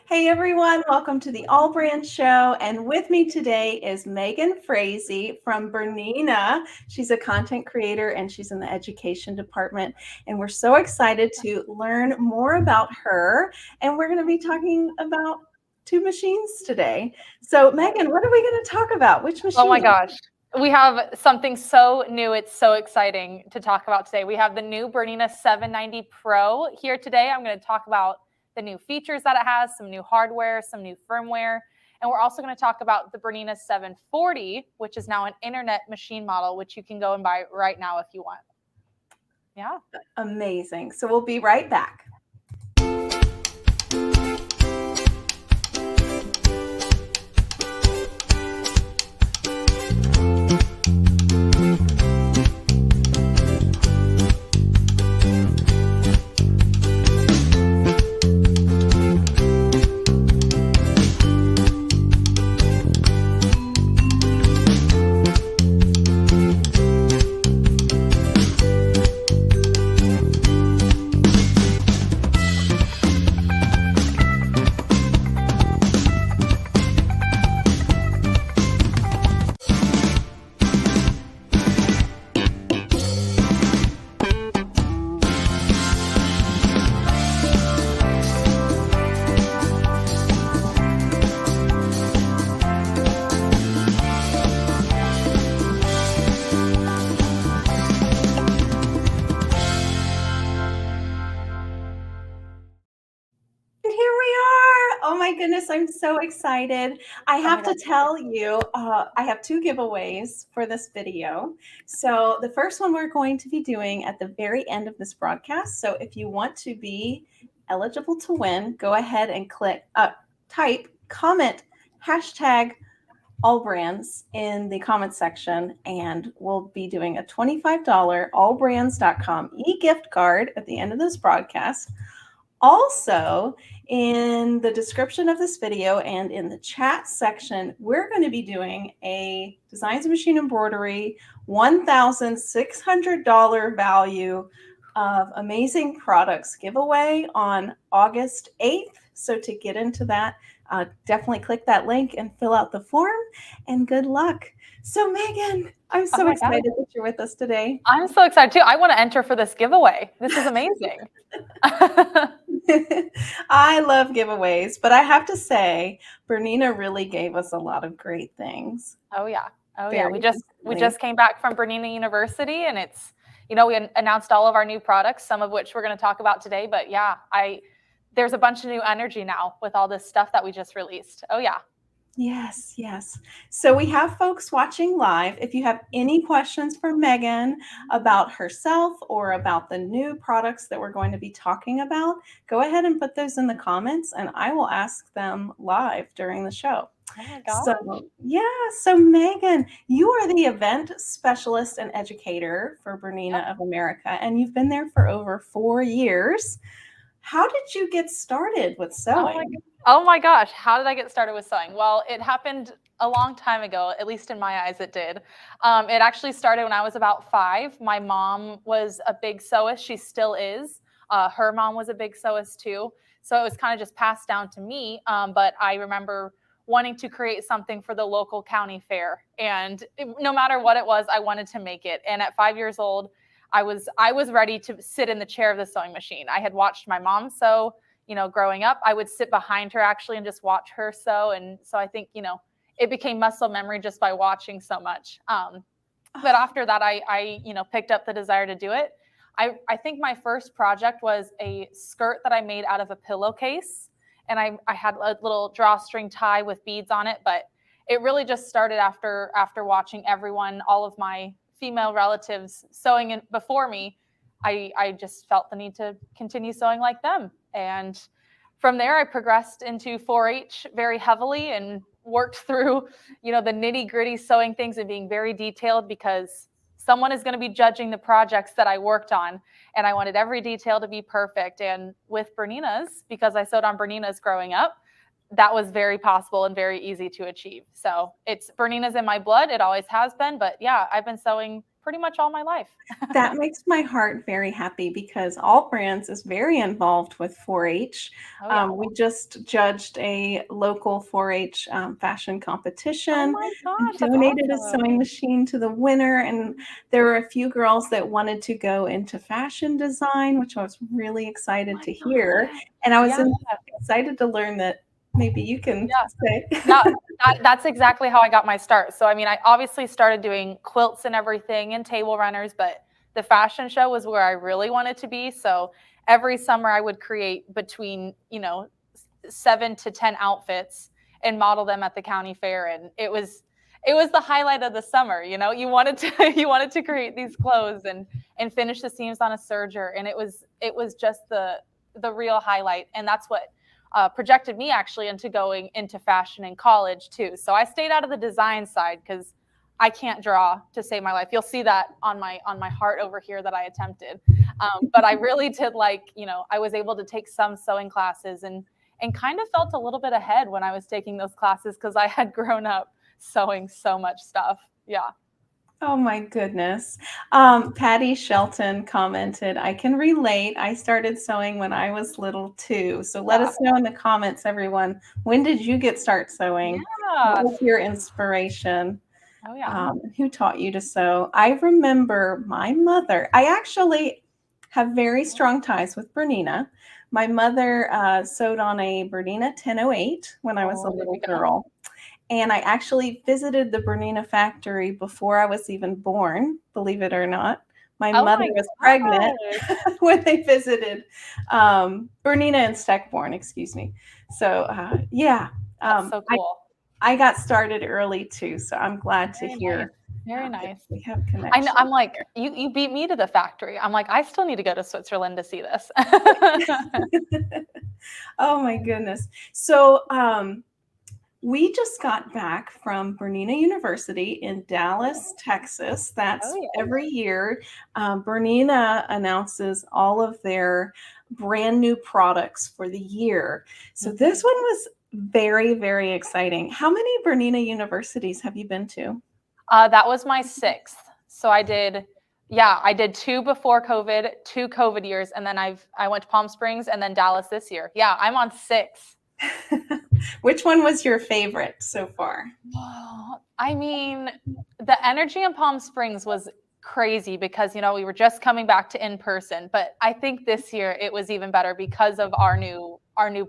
Hey everyone, welcome to the AllBrands show. And with me today is Megann Freese from Bernina. She's a content creator and she's in the education department. And we're so excited to learn more about her. And we're going to be talking about two machines today. So Megann, what are we going to talk about? Which machine? Oh my gosh. We have something so new. It's so exciting to talk about today. We have the new Bernina 790 Pro here today. I'm going to talk about the new features that it has, some new hardware, some new firmware. And we're also going to talk about the Bernina 740, which is now an internet machine model, which you can go and buy right now if you want. Yeah. Amazing. So we'll be right back. Oh my goodness, I'm so excited. I have to tell you, I have two giveaways for this video. So the first one we're going to be doing at the very end of this broadcast. So if you want to be eligible to win, go ahead and comment hashtag AllBrands in the comment section, and we'll be doing a $25 allbrands.com e-gift card at the end of this broadcast. Also, in the description of this video and in the chat section, we're going to be doing a Designs Machine Embroidery $1,600 value of amazing products giveaway on August 8th. So to get into that, definitely click that link and fill out the form, and good luck. So Megann, I'm so excited that you're with us today. I'm so excited too. I want to enter for this giveaway. This is amazing. I love giveaways, but I have to say, Bernina really gave us a lot of great things. Oh yeah. Oh yeah. We just came back from Bernina University, and it's, we announced all of our new products, some of which we're going to talk about today. But yeah, there's a bunch of new energy now with all this stuff that we just released. Oh yeah. Yes, yes. So we have folks watching live. If you have any questions for Megann about herself or about the new products that we're going to be talking about, go ahead and put those in the comments, and I will ask them live during the show. Oh my gosh. So Megann, you are the event specialist and educator for Bernina of America, and you've been there for over 4 years. How did you get started with sewing? Oh my gosh, how did I get started with sewing? Well, it happened a long time ago, at least in my eyes it did. It actually started when I was about 5. My mom was a big sewist. She still is. Her mom was a big sewist too. So it was kind of just passed down to me. But I remember wanting to create something for the local county fair. And no matter what it was, I wanted to make it. And at 5 years old, I was ready to sit in the chair of the sewing machine. I had watched my mom sew. Growing up, I would sit behind her actually and just watch her sew. And so I think, it became muscle memory just by watching so much. But after that, I picked up the desire to do it. I think my first project was a skirt that I made out of a pillowcase. And I had a little drawstring tie with beads on it. But it really just started after watching everyone, all of my female relatives sewing in before me. I just felt the need to continue sewing like them. And from there, I progressed into 4-H very heavily and worked through, the nitty-gritty sewing things and being very detailed, because someone is going to be judging the projects that I worked on. And I wanted every detail to be perfect. And with Bernina's, because I sewed on Bernina's growing up, that was very possible and very easy to achieve. So Bernina's in my blood. It always has been. But yeah, I've been sewing pretty much all my life. That makes my heart very happy because AllBrands is very involved with 4-H. Oh, yeah. We just judged a local 4-H fashion Oh competition my and gosh, that's donated a awesome. sewing machine to the winner. And there were a few girls that wanted to go into fashion design, which I was really Oh excited my to hear. God. And I was Yeah. excited to learn that maybe you can Yeah. say. Yeah, that's exactly how I got my start. So, I mean, I obviously started doing quilts and everything and table runners, but the fashion show was where I really wanted to be. So every summer I would create between, 7 to 10 outfits and model them at the county fair. And it was the highlight of the summer. You wanted to, you wanted to create these clothes and finish the seams on a serger. And it was just the real highlight. And that's what projected me actually into going into fashion in college too. So I stayed out of the design side because I can't draw to save my life. You'll see that on my heart over here that I attempted. But I really did I was able to take some sewing classes and kind of felt a little bit ahead when I was taking those classes because I had grown up sewing so much stuff. Yeah. Oh my goodness. Patty Shelton commented, I can relate. I started sewing when I was little too. So let Yeah. us know in the comments, everyone. When did you start sewing? What Yeah. was your inspiration? Oh yeah. Who taught you to sew? I remember my mother. I actually have very strong ties with Bernina. My mother sewed on a Bernina 1008 when I was a Oh, there little we go. girl. And I actually visited the Bernina factory before I was even born, believe it or not. My Oh mother my was pregnant gosh. when they visited Bernina and Steckborn, excuse me. So, yeah, That's so I, cool. I got started early too. So I'm glad to Very nice. hear Very that nice. we have I know. connection. I'm like, you beat me to the factory. I'm like, I still need to go to Switzerland to see this. Oh my goodness. So, we just got back from Bernina University in Dallas, Texas. Oh That's yeah. every year. Bernina announces all of their brand new products for the year. So this one was very, very exciting. How many Bernina universities have you been to? That was my 6th. So I did 2 before COVID, 2 COVID years, and then I went to Palm Springs and then Dallas this year. Yeah, I'm on 6. Which one was your favorite so far? I mean, the energy in Palm Springs was crazy because we were just coming back to in person, but I think this year it was even better because of our new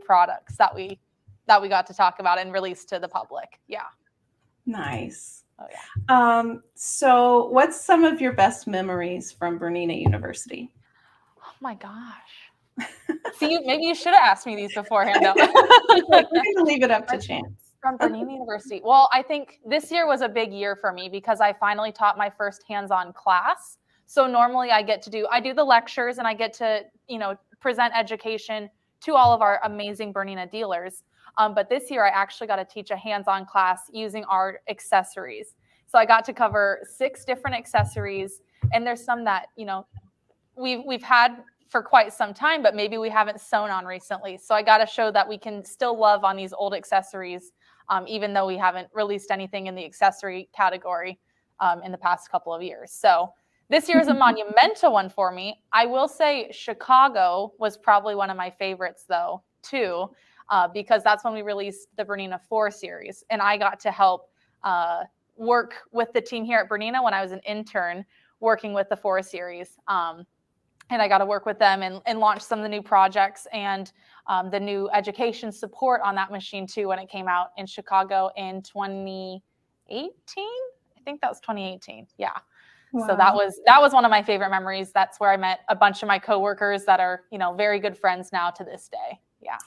products that we got to talk about and release to the public. Yeah. Nice. Oh yeah. So what's some of your best memories from Bernina University? Oh my gosh. See, maybe you should have asked me these beforehand though. We're going to leave it up to chance. From Bernina University. Well, I think this year was a big year for me because I finally taught my first hands-on class. So normally I do the lectures and I get to, present education to all of our amazing Bernina dealers. But this year I actually got to teach a hands-on class using our accessories. So I got to cover 6 different accessories, and there's some that, we've had for quite some time, but maybe we haven't sewn on recently. So I got to show that we can still love on these old accessories, even though we haven't released anything in the accessory category in the past couple of years. So this year is a monumental one for me. I will say Chicago was probably one of my favorites though, too, because that's when we released the Bernina 4 series. And I got to help work with the team here at Bernina when I was an intern working with the 4 series. And I got to work with them and launch some of the new projects and the new education support on that machine too when it came out in Chicago in 2018. I think that was 2018. Yeah. Wow. So that was one of my favorite memories. That's where I met a bunch of my coworkers that are, very good friends now to this day. Yeah.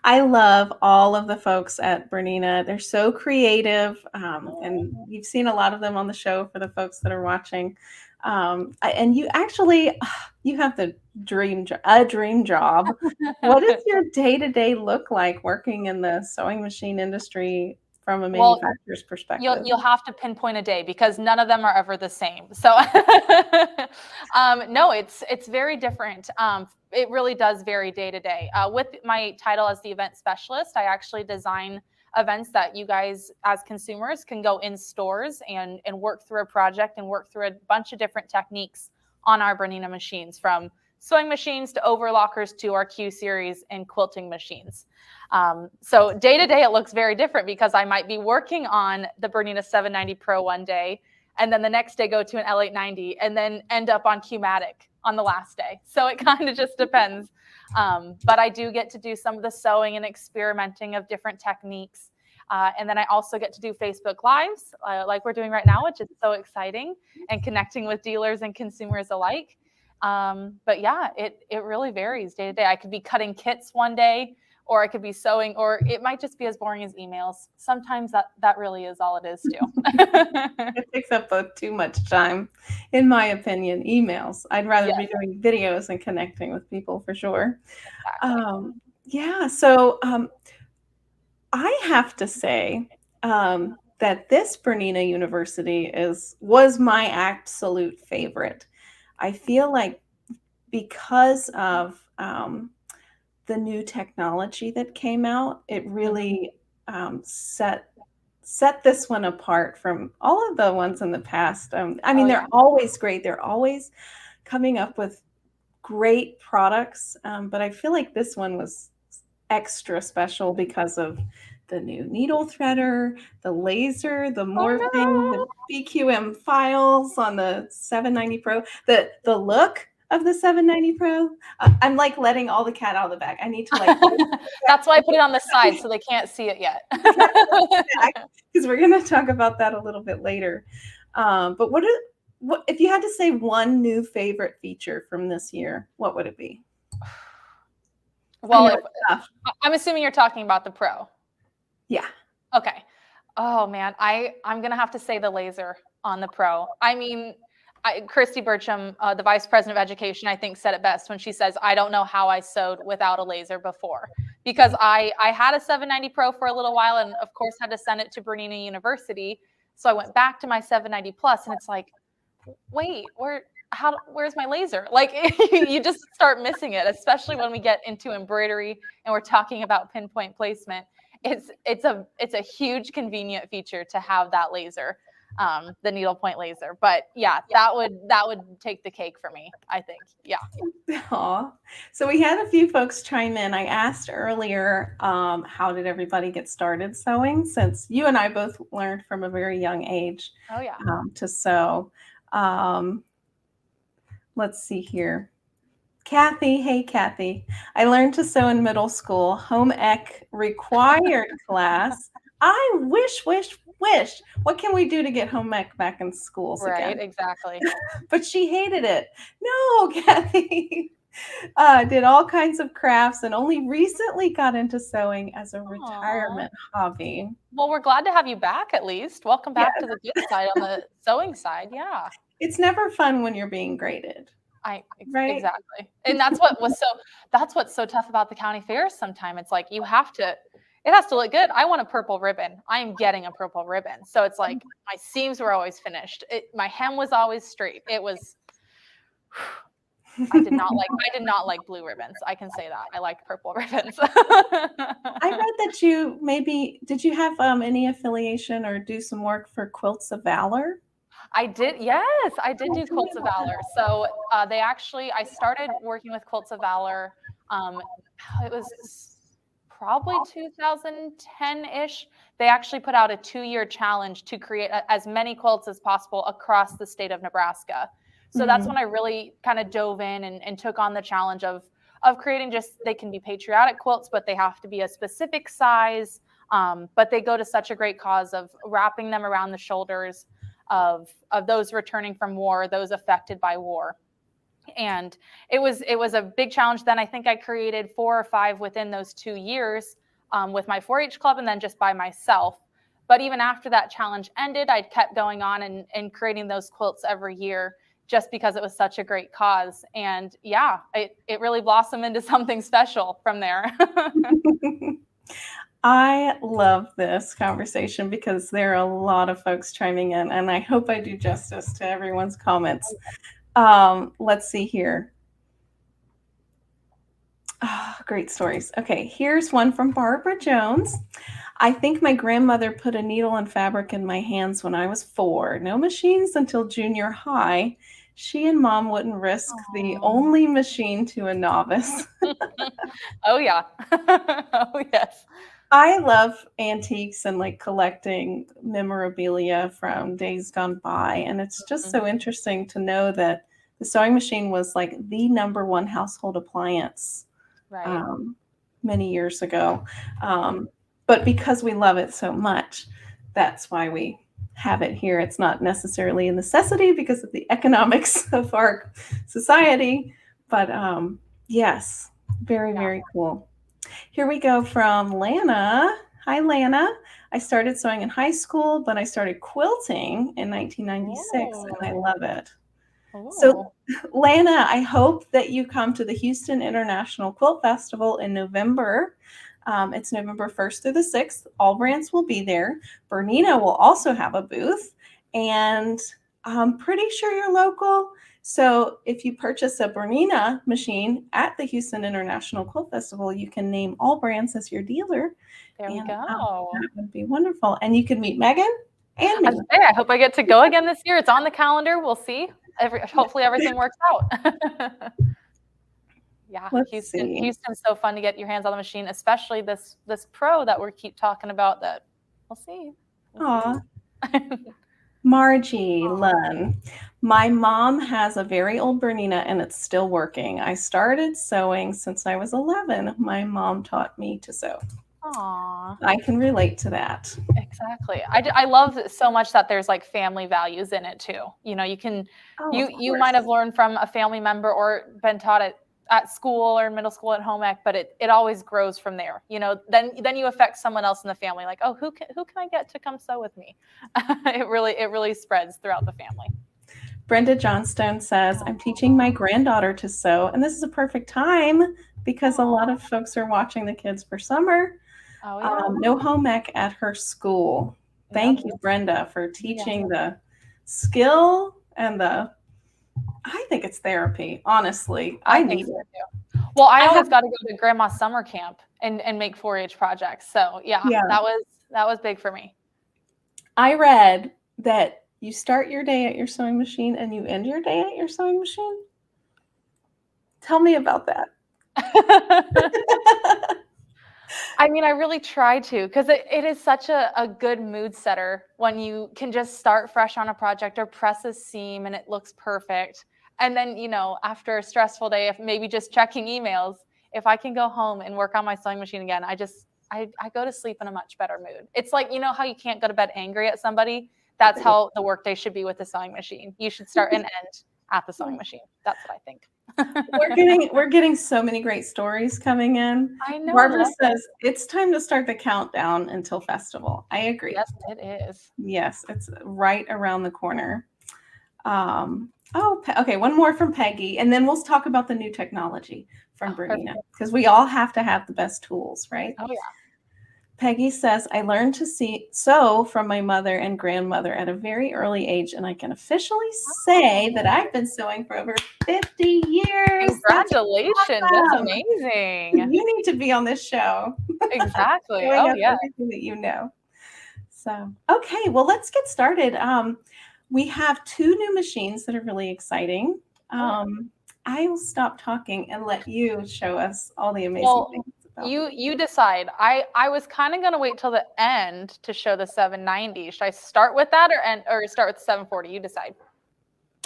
I love all of the folks at Bernina. They're so creative. And you've seen a lot of them on the show for the folks that are watching. And you have a dream job. What does your day-to-day look like working in the sewing machine industry from a manufacturer's perspective? You'll have to pinpoint a day because none of them are ever the same. So no, it's very different. It really does vary day to day. With my title as the event specialist, I actually design events that you guys as consumers can go in stores and work through a project and work through a bunch of different techniques on our Bernina machines, from sewing machines to overlockers to our Q series and quilting machines. So day to day, it looks very different because I might be working on the Bernina 790 Pro one day, and then the next day go to an L890, and then end up on Q-matic on the last day. So it kind of just depends. But I do get to do some of the sewing and experimenting of different techniques. And then I also get to do Facebook Lives like we're doing right now, which is so exciting, and connecting with dealers and consumers alike. But yeah, it really varies day to day. I could be cutting kits one day, or I could be sewing, or it might just be as boring as emails. Sometimes that really is all it is too. It takes up too much time, in my opinion, emails. I'd rather be doing videos and connecting with people for sure. Exactly. Yeah, so I have to say that this Bernina University was my absolute favorite. I feel like because of the new technology that came out, it really set this one apart from all of the ones in the past. I mean, they're always great. They're always coming up with great products, but I feel like this one was extra special because of the new needle threader, the laser, the morphing, the BQM files on the 790 Pro, the look of the 790 Pro. I'm like letting all the cat out of the bag. I need to like. That's why I put it on the side so they can't see it yet. Because we're going to talk about that a little bit later. But what if you had to say one new favorite feature from this year? What would it be? Well, I'm assuming you're talking about the Pro. Yeah. Okay. Oh man, I'm gonna have to say the laser on the Pro. I mean, Christy Burcham, the Vice President of Education, I think said it best when she says, "I don't know how I sewed without a laser before," because I had a 790 Pro for a little while, and of course had to send it to Bernina University. So I went back to my 790 Plus, and it's like, wait, where's my laser? Like you just start missing it, especially when we get into embroidery and we're talking about pinpoint placement. It's a huge convenient feature to have that laser, the needlepoint laser. But yeah, that would take the cake for me, I think. Yeah. Aw. So we had a few folks chime in. I asked earlier, how did everybody get started sewing? Since you and I both learned from a very young age to sew. Let's see here. Kathy, hey Kathy. I learned to sew in middle school, home ec required class. I wish. What can we do to get home ec back in schools again? Right, exactly. But she hated it. No, Kathy. Did all kinds of crafts and only recently got into sewing as a retirement hobby. Well, we're glad to have you back at least. Welcome back to the good side on the sewing side. Yeah. It's never fun when you're being graded. Right? Exactly. And that's what's so tough about the county fairs sometimes. It's like it has to look good. I want a purple ribbon. I am getting a purple ribbon. So it's like my seams were always finished. My hem was always straight. It was I did not like blue ribbons. I can say that. I liked purple ribbons. I read that did you have any affiliation or do some work for Quilts of Valor? I did. Yes, I did do Quilts of Valor. So I started working with Quilts of Valor. It was probably 2010-ish. They actually put out a 2-year challenge to create as many quilts as possible across the state of Nebraska. So that's when I really kind of dove in and took on the challenge of creating they can be patriotic quilts, but they have to be a specific size. But they go to such a great cause of wrapping them around the shoulders of those returning from war, those affected by war. And it was a big challenge. Then I think I created 4 or 5 within those 2 years with my 4-H club and then just by myself. But even after that challenge ended, I kept going on and creating those quilts every year just because it was such a great cause. And yeah, it really blossomed into something special from there. I love this conversation because there are a lot of folks chiming in, and I hope I do justice to everyone's comments. Let's see here. Oh, great stories. Okay, here's one from Barbara Jones. I think my grandmother put a needle and fabric in my hands when I was 4. No machines until junior high. She and mom wouldn't risk the Aw. only machine to a novice. Oh yeah. Oh yes. I love antiques and like collecting memorabilia from days gone by. And it's just Mhm. so interesting to know that the sewing machine was like the number one household appliance Right. um, many years ago. Mhm. But because we love it so much, that's why we have it here. It's not necessarily a necessity because of the economics of our society. But yes, very, Yeah. very cool. Here we go from Lana. Hi, Lana. I started sewing in high school, but I started quilting in 1996, and I Oh. love it. So, Oh. Lana, I hope that you come to the Houston International Quilt Festival in November. It's November 1st through the 6th. AllBrands will be there. Bernina will also have a booth, and I'm pretty sure you're local. So, if you purchase a Bernina machine at the Houston International Quilt Festival, you can name AllBrands as your dealer, There we and go. that would be wonderful. And you can meet Megan and I me. was gonna say, I hope I get to go again this year. It's on the calendar. We'll see. Hopefully everything works out. Yeah, Let's Houston. see. Houston's so fun to get your hands on the machine, especially this pro that we keep talking about. That we'll see. We'll Aw. see. Margie Lunn. My mom has a very old Bernina and it's still working. I started sewing since I was 11. My mom taught me to sew. Aw. I can relate to that. Exactly. I love it so much that there's like family values in it too. You know, Oh, of you might have course. learned from a family member or been taught at school or middle school at home ec, but it always grows from there. You know, then you affect someone else in the family. Like, oh, who can I get to come sew with me? It really spreads throughout the family. Brenda Johnstone says, I'm teaching my granddaughter to sew, and this is a perfect time because a lot of folks are watching the kids for summer. Oh yeah. No home ec at her school. Yep. Thank you, Brenda, for Yes. teaching the skill and I think it's therapy, honestly. I I think need so it. too. Well, I I have, always got to go to grandma's summer camp and make 4-H projects. So yeah, yeah, that was big for me. I read that you start your day at your sewing machine and you end your day at your sewing machine. Tell me about that. I mean, I really try to because it is such a good mood setter when you can just start fresh on a project or press a seam and it looks perfect. And then, after a stressful day, if maybe just checking emails, if I can go home and work on my sewing machine again, I go to sleep in a much better mood. It's like, how you can't go to bed angry at somebody. That's how the workday should be with the sewing machine. You should start and end at the sewing machine. That's what I think. We're getting so many great stories coming in. I know. I Barbara love it. says it's time to start the countdown until festival. I agree. Yes, it is. Yes, it's right around the corner. Okay, one more from Peggy, and then we'll talk about the new technology from Oh, perfect. Bernina because we all have to have the best tools, right? Oh, yeah. Peggy says, I learned to sew from my mother and grandmother at a very early age, and I can officially say that I've been sewing for over 50 years. Congratulations. That's Awesome. amazing. You need to be on this show. Exactly. Showing Oh, us yeah. everything that you know. So, okay, well, let's get started. We have 2 new machines that are really exciting. I will stop talking and let you show us all the amazing Well, things about you decide. I was kind of going to wait till the end to show the 790. Should I start with that or start with the 740? You decide.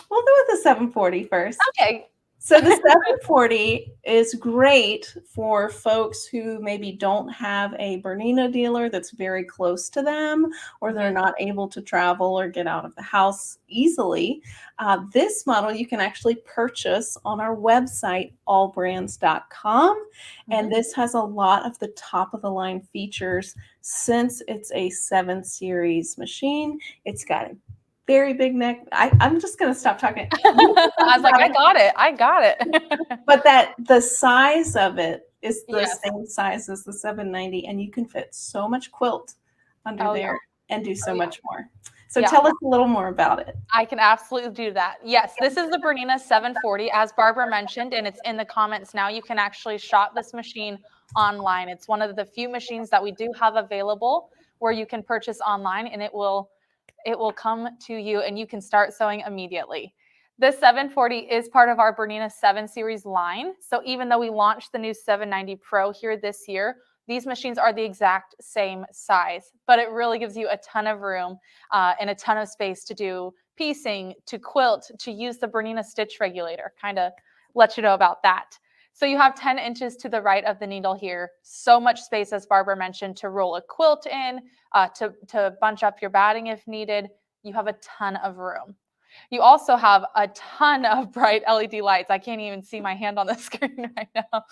We'll do with the 740 first. Okay. So the 740 is great for folks who maybe don't have a Bernina dealer that's very close to them, or they're not able to travel or get out of the house easily. This model you can actually purchase on our website, allbrands.com. And this has a lot of the top of the line features since it's a 7 series machine. It's got a very big neck. I'm just going to stop talking. I was like, I got it. But that the size of it is the Yes. same size as the 790, and you can fit so much quilt under there and do so much more. So tell us a little more about it. I can absolutely do that. Yes, this is the Bernina 740, as Barbara mentioned, and it's in the comments now. You can actually shop this machine online. It's one of the few machines that we do have available where you can purchase online, and it will come to you and you can start sewing immediately. The 740 is part of our Bernina 7 series line. So even though we launched the new 790 Pro here this year, these machines are the exact same size, but it really gives you a ton of room and a ton of space to do piecing, to quilt, to use the Bernina stitch regulator, kind of let you know about that. So you have 10 inches to the right of the needle here. So much space, as Barbara mentioned, to roll a quilt in, to bunch up your batting if needed. You have a ton of room. You also have a ton of bright LED lights. I can't even see my hand on the screen right now.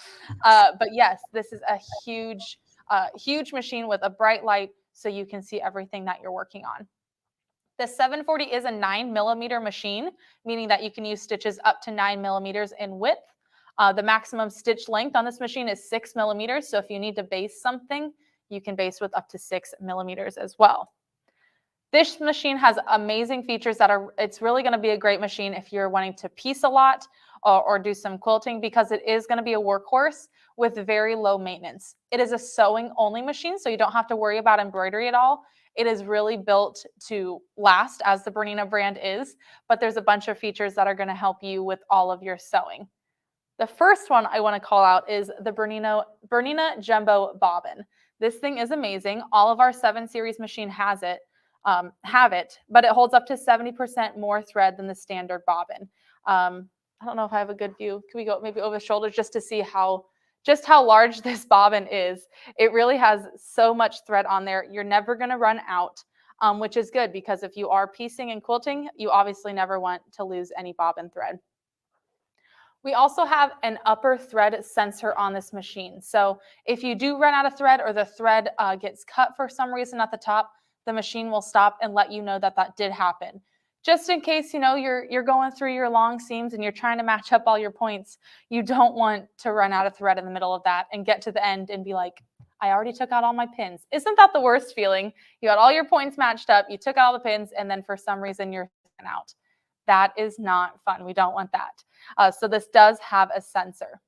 But yes, this is a huge, huge machine with a bright light so you can see everything that you're working on. The 740 is a 9mm machine, meaning that you can use stitches up to 9mm in width. The maximum stitch length on this machine is 6mm. So if you need to base something, you can base with up to 6mm as well. This machine has amazing features it's really going to be a great machine if you're wanting to piece a lot or do some quilting, because it is going to be a workhorse with very low maintenance. It is a sewing only machine, so you don't have to worry about embroidery at all. It is really built to last, as the Bernina brand is, but there's a bunch of features that are going to help you with all of your sewing. The first one I want to call out is the Bernina Jumbo Bobbin. This thing is amazing. All of our 7 series machine have it, but it holds up to 70% more thread than the standard bobbin. I don't know if I have a good view. Can we go maybe over the shoulder just to see how large this bobbin is? It really has so much thread on there. You're never going to run out, which is good, because if you are piecing and quilting, you obviously never want to lose any bobbin thread. We also have an upper thread sensor on this machine. So if you do run out of thread, or the thread gets cut for some reason at the top, the machine will stop and let you know that that did happen. Just in case, you're going through your long seams and you're trying to match up all your points, you don't want to run out of thread in the middle of that and get to the end and be like, I already took out all my pins. Isn't that the worst feeling? You had all your points matched up, you took out all the pins, and then for some reason you're out. That is not fun. We don't want that. So this does have a sensor.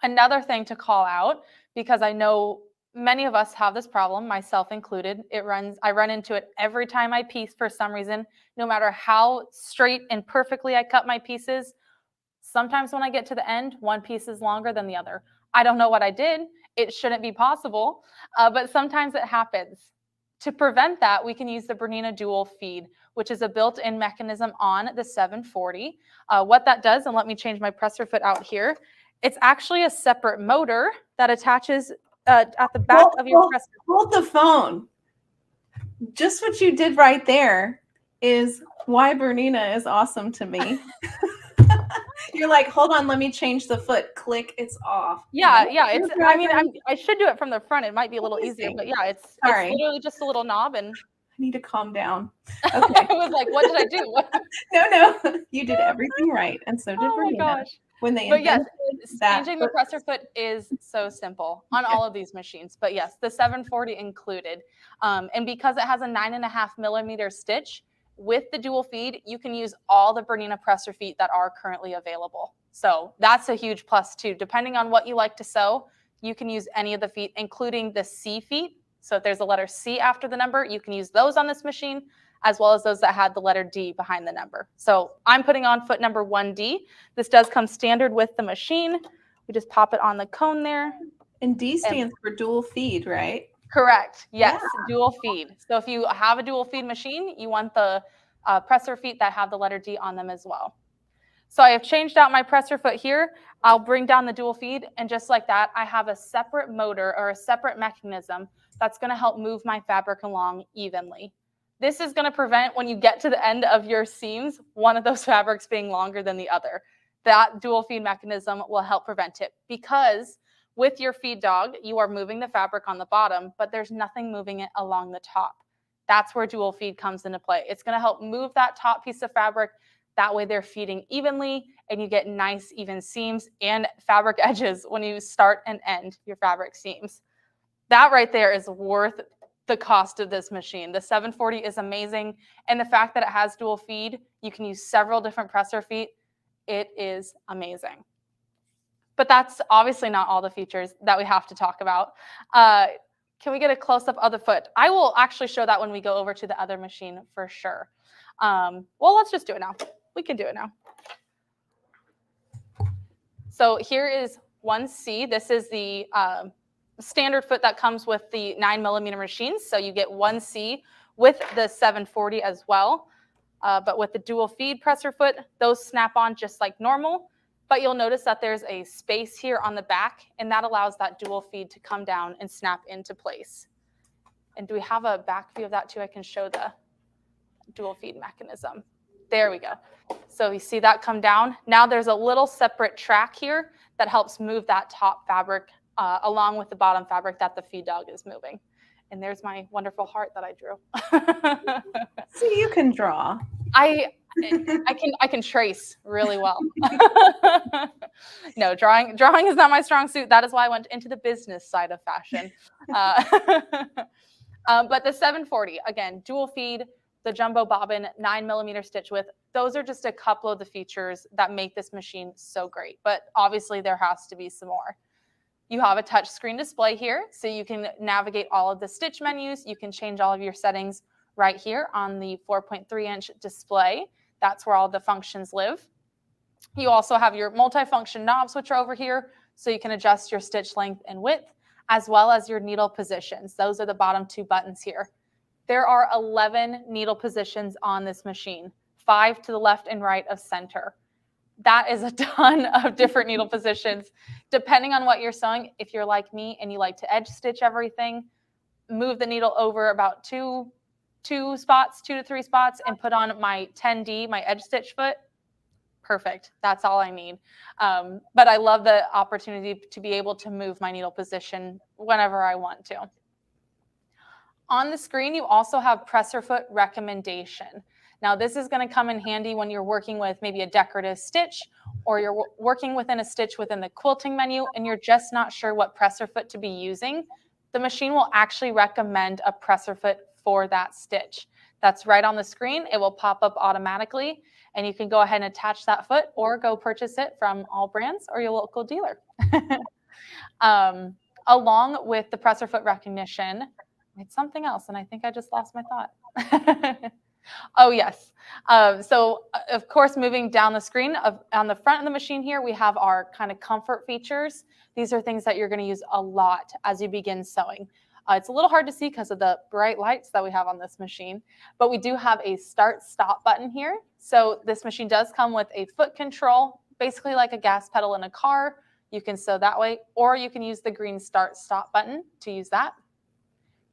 Another thing to call out, because I know many of us have this problem, myself included. I run into it every time I piece for some reason, no matter how straight and perfectly I cut my pieces. Sometimes when I get to the end, one piece is longer than the other. I don't know what I did. It shouldn't be possible, but sometimes it happens. To prevent that, we can use the Bernina dual feed, which is a built-in mechanism on the 740. What that does, and let me change my presser foot out here, it's actually a separate motor that attaches at the back of your presser. Hold the phone. Just what you did right there is why Bernina is awesome to me. You're like, hold on, let me change the foot. Click, it's off. Yeah. I should do it from the front. It might be a little easier, but yeah, it's literally just a little knob. And I need to calm down. Okay. I was like, what did I do? No, you did everything right, and so did Bernina. Oh my gosh. But yes, changing the presser foot is so simple on all of these machines. But yes, the 740 included. And because it has a 9.5mm stitch, with the dual feed, you can use all the Bernina presser feet that are currently available. So that's a huge plus too. Depending on what you like to sew, you can use any of the feet, including the C feet. So if there's a letter C after the number, you can use those on this machine, as well as those that had the letter D behind the number. So I'm putting on foot number 1D. This does come standard with the machine. We just pop it on the cone there. And D stands for dual feed, right? Correct. Yes, dual feed. So if you have a dual feed machine, you want the presser feet that have the letter D on them as well. So I have changed out my presser foot here. I'll bring down the dual feed, and just like that, I have a separate motor or a separate mechanism that's going to help move my fabric along evenly. This is going to prevent, when you get to the end of your seams, one of those fabrics being longer than the other. That dual feed mechanism will help prevent it, because with your feed dog, you are moving the fabric on the bottom, but there's nothing moving it along the top. That's where dual feed comes into play. It's going to help move that top piece of fabric. That way they're feeding evenly, and you get nice even seams and fabric edges when you start and end your fabric seams. That right there is worth the cost of this machine. The 740 is amazing. And the fact that it has dual feed, you can use several different presser feet. It is amazing. But that's obviously not all the features that we have to talk about. Can we get a close-up of the foot? I will actually show that when we go over to the other machine for sure. Well, let's just do it now. We can do it now. So here is 1C. This is the standard foot that comes with the 9mm machines. So you get 1C with the 740 as well. But with the dual feed presser foot, those snap on just like normal. But you'll notice that there's a space here on the back, and that allows that dual feed to come down and snap into place. And do we have a back view of that too? I can show the dual feed mechanism. There we go. So you see that come down. Now there's a little separate track here that helps move that top fabric along with the bottom fabric that the feed dog is moving. And there's my wonderful heart that I drew. So you can draw. I can trace really well. No, drawing is not my strong suit. That is why I went into the business side of fashion. But the 740, again, dual feed, the jumbo bobbin, 9mm stitch width. Those are just a couple of the features that make this machine so great. But obviously there has to be some more. You have a touch screen display here, so you can navigate all of the stitch menus. You can change all of your settings right here on the 4.3-inch display. That's where all the functions live. You also have your multi-function knobs, which are over here, so you can adjust your stitch length and width, as well as your needle positions. Those are the bottom two buttons here. There are 11 needle positions on this machine, 5 to the left and right of center. That is a ton of different needle positions. Depending on what you're sewing, if you're like me and you like to edge stitch everything, move the needle over about two to 3 spots and put on my 10D, my edge stitch foot. Perfect. That's all I need. But I love the opportunity to be able to move my needle position whenever I want to. On the screen, you also have presser foot recommendation. Now, this is going to come in handy when you're working with maybe a decorative stitch, or you're working within a stitch within the quilting menu and you're just not sure what presser foot to be using. The machine will actually recommend a presser foot for that stitch. That's right on the screen. It will pop up automatically, and you can go ahead and attach that foot or go purchase it from AllBrands or your local dealer. Along with the presser foot recognition, it's something else, and I think I just lost my thought. Oh, yes. So, of course, moving down the screen, on the front of the machine here, we have our kind of comfort features. These are things that you're going to use a lot as you begin sewing. It's a little hard to see because of the bright lights that we have on this machine, but we do have a start-stop button here. So this machine does come with a foot control, basically like a gas pedal in a car. You can sew that way, or you can use the green start-stop button to use that.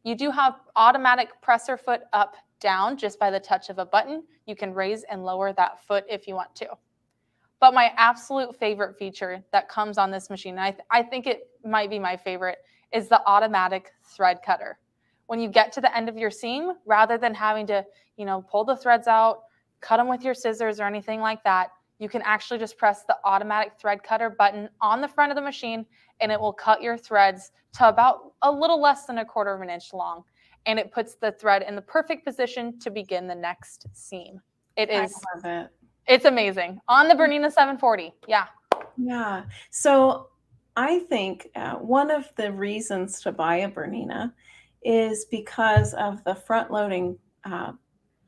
You do have automatic presser foot up, down, just by the touch of a button. You can raise and lower that foot if you want to. But my absolute favorite feature that comes on this machine, and I think it might be my favorite, is the automatic thread cutter. When you get to the end of your seam, rather than having to, pull the threads out, cut them with your scissors or anything like that, you can actually just press the automatic thread cutter button on the front of the machine, and it will cut your threads to about a little less than 1/4 of an inch long. And it puts the thread in the perfect position to begin the next seam. I love it. It's amazing. On the Bernina 740. Yeah. Yeah. So I think one of the reasons to buy a Bernina is because of the front loading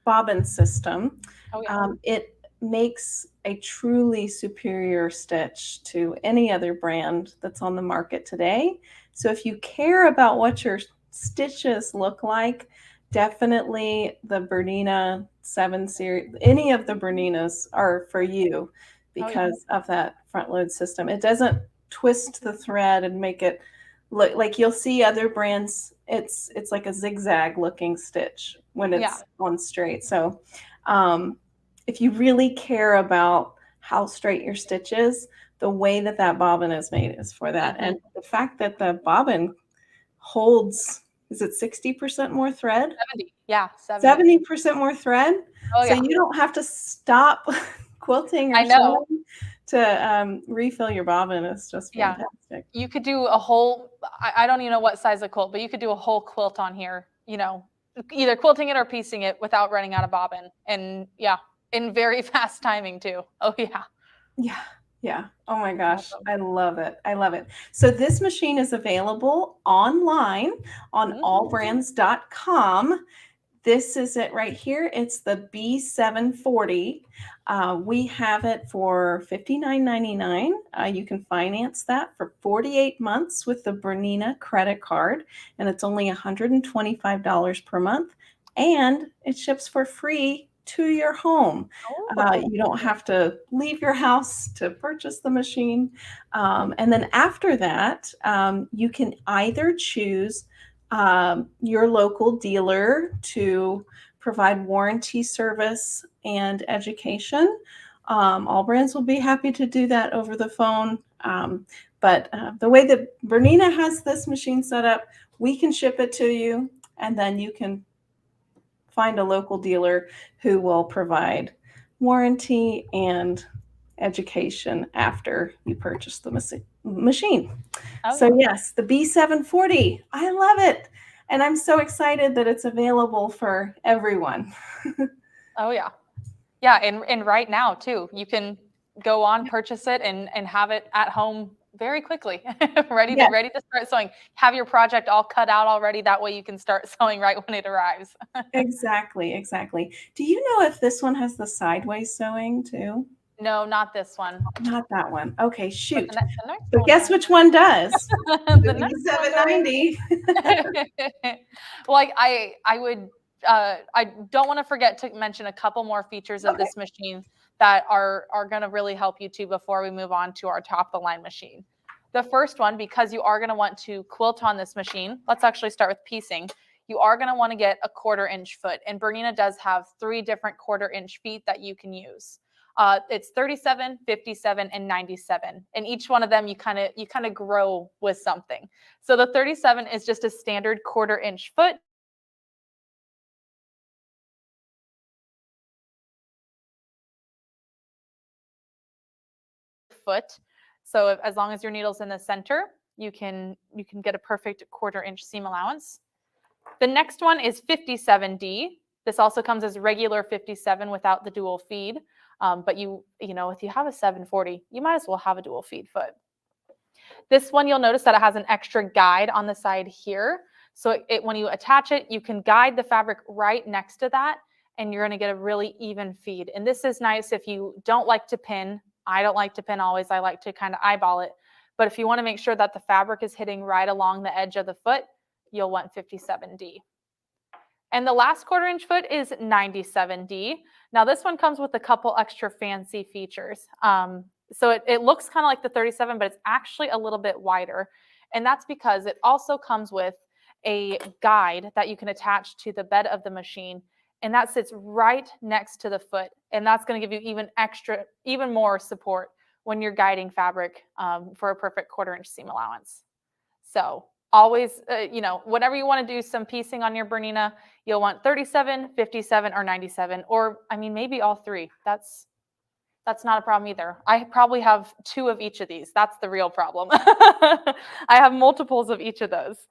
bobbin system. Oh, yeah. It makes a truly superior stitch to any other brand that's on the market today. So if you care about what your stitches look like, definitely the Bernina 7 series, any of the Berninas are for you because of that front load system. It doesn't twist the thread and make it look like, you'll see other brands, it's like a zigzag looking stitch when it's on straight. So if you really care about how straight your stitch is, the way that bobbin is made is for that. And the fact that the bobbin holds, is it 60% more thread? 70. Yeah, 70% more thread. Oh, yeah. So you don't have to stop quilting or sewing to refill your bobbin. It's just fantastic. You could do a whole, I don't even know what size of quilt, but you could do a whole quilt on here, either quilting it or piecing it without running out of bobbin. And yeah, in very fast timing too. Oh yeah. Yeah. Yeah. Oh my gosh. Awesome. I love it. I love it. So this machine is available online on allbrands.com. This is it right here. It's the B740. We have it for $59.99. You can finance that for 48 months with the Bernina credit card, and it's only $125 per month. And it ships for free to your home. You don't have to leave your house to purchase the machine. And then after that, you can either choose your local dealer to provide warranty service and education. AllBrands will be happy to do that over the phone. But the way that Bernina has this machine set up, we can ship it to you, and then you can find a local dealer who will provide warranty and education after you purchase the machine. Oh, So yeah. yes, the B740, I love it. And I'm so excited that it's available for everyone. Oh yeah. Yeah. And right now too, you can go on, purchase it and have it at home very quickly, ready Yes, to start sewing. Have your project all cut out already. That way you can start sewing right when it arrives. exactly, exactly. Do you know if this one has the sideways sewing too? No, not this one. Not that one. Okay, But shoot. the next But one guess does. which one does? The The next one does. B790. Like I don't want to forget to mention a couple more features of Okay. this machine that are going to really help you too before we move on to our top of the line machine. The first one, because you are going to want to quilt on this machine, let's actually start with piecing. You are going to want to get a 1/4-inch foot, and Bernina does have 3 different 1/4-inch feet that you can use. It's 37, 57, and 97, and each one of them you kind of grow with something. So the 37 is just a standard 1/4-inch foot. So as long as your needle's in the center, you can get a perfect 1/4-inch seam allowance. The next one is 57D. This also comes as regular 57 without the dual feed. But if you have a 740, you might as well have a dual feed foot. This one, you'll notice that it has an extra guide on the side here. So when you attach it, you can guide the fabric right next to that, and you're going to get a really even feed. And this is nice if you don't like to pin. I don't like to pin always. I like to kind of eyeball it. But if you want to make sure that the fabric is hitting right along the edge of the foot, you'll want 57D. And the last 1/4-inch foot is 97D. Now this one comes with a couple extra fancy features. So it looks kind of like the 37, but it's actually a little bit wider. And that's because it also comes with a guide that you can attach to the bed of the machine. And that sits right next to the foot. And that's going to give you even more support when you're guiding fabric for a perfect 1/4-inch seam allowance. So always, whenever you want to do some piecing on your Bernina, you'll want 37, 57, or 97, or maybe all 3. That's not a problem either. I probably have 2 of each of these. That's the real problem. I have multiples of each of those.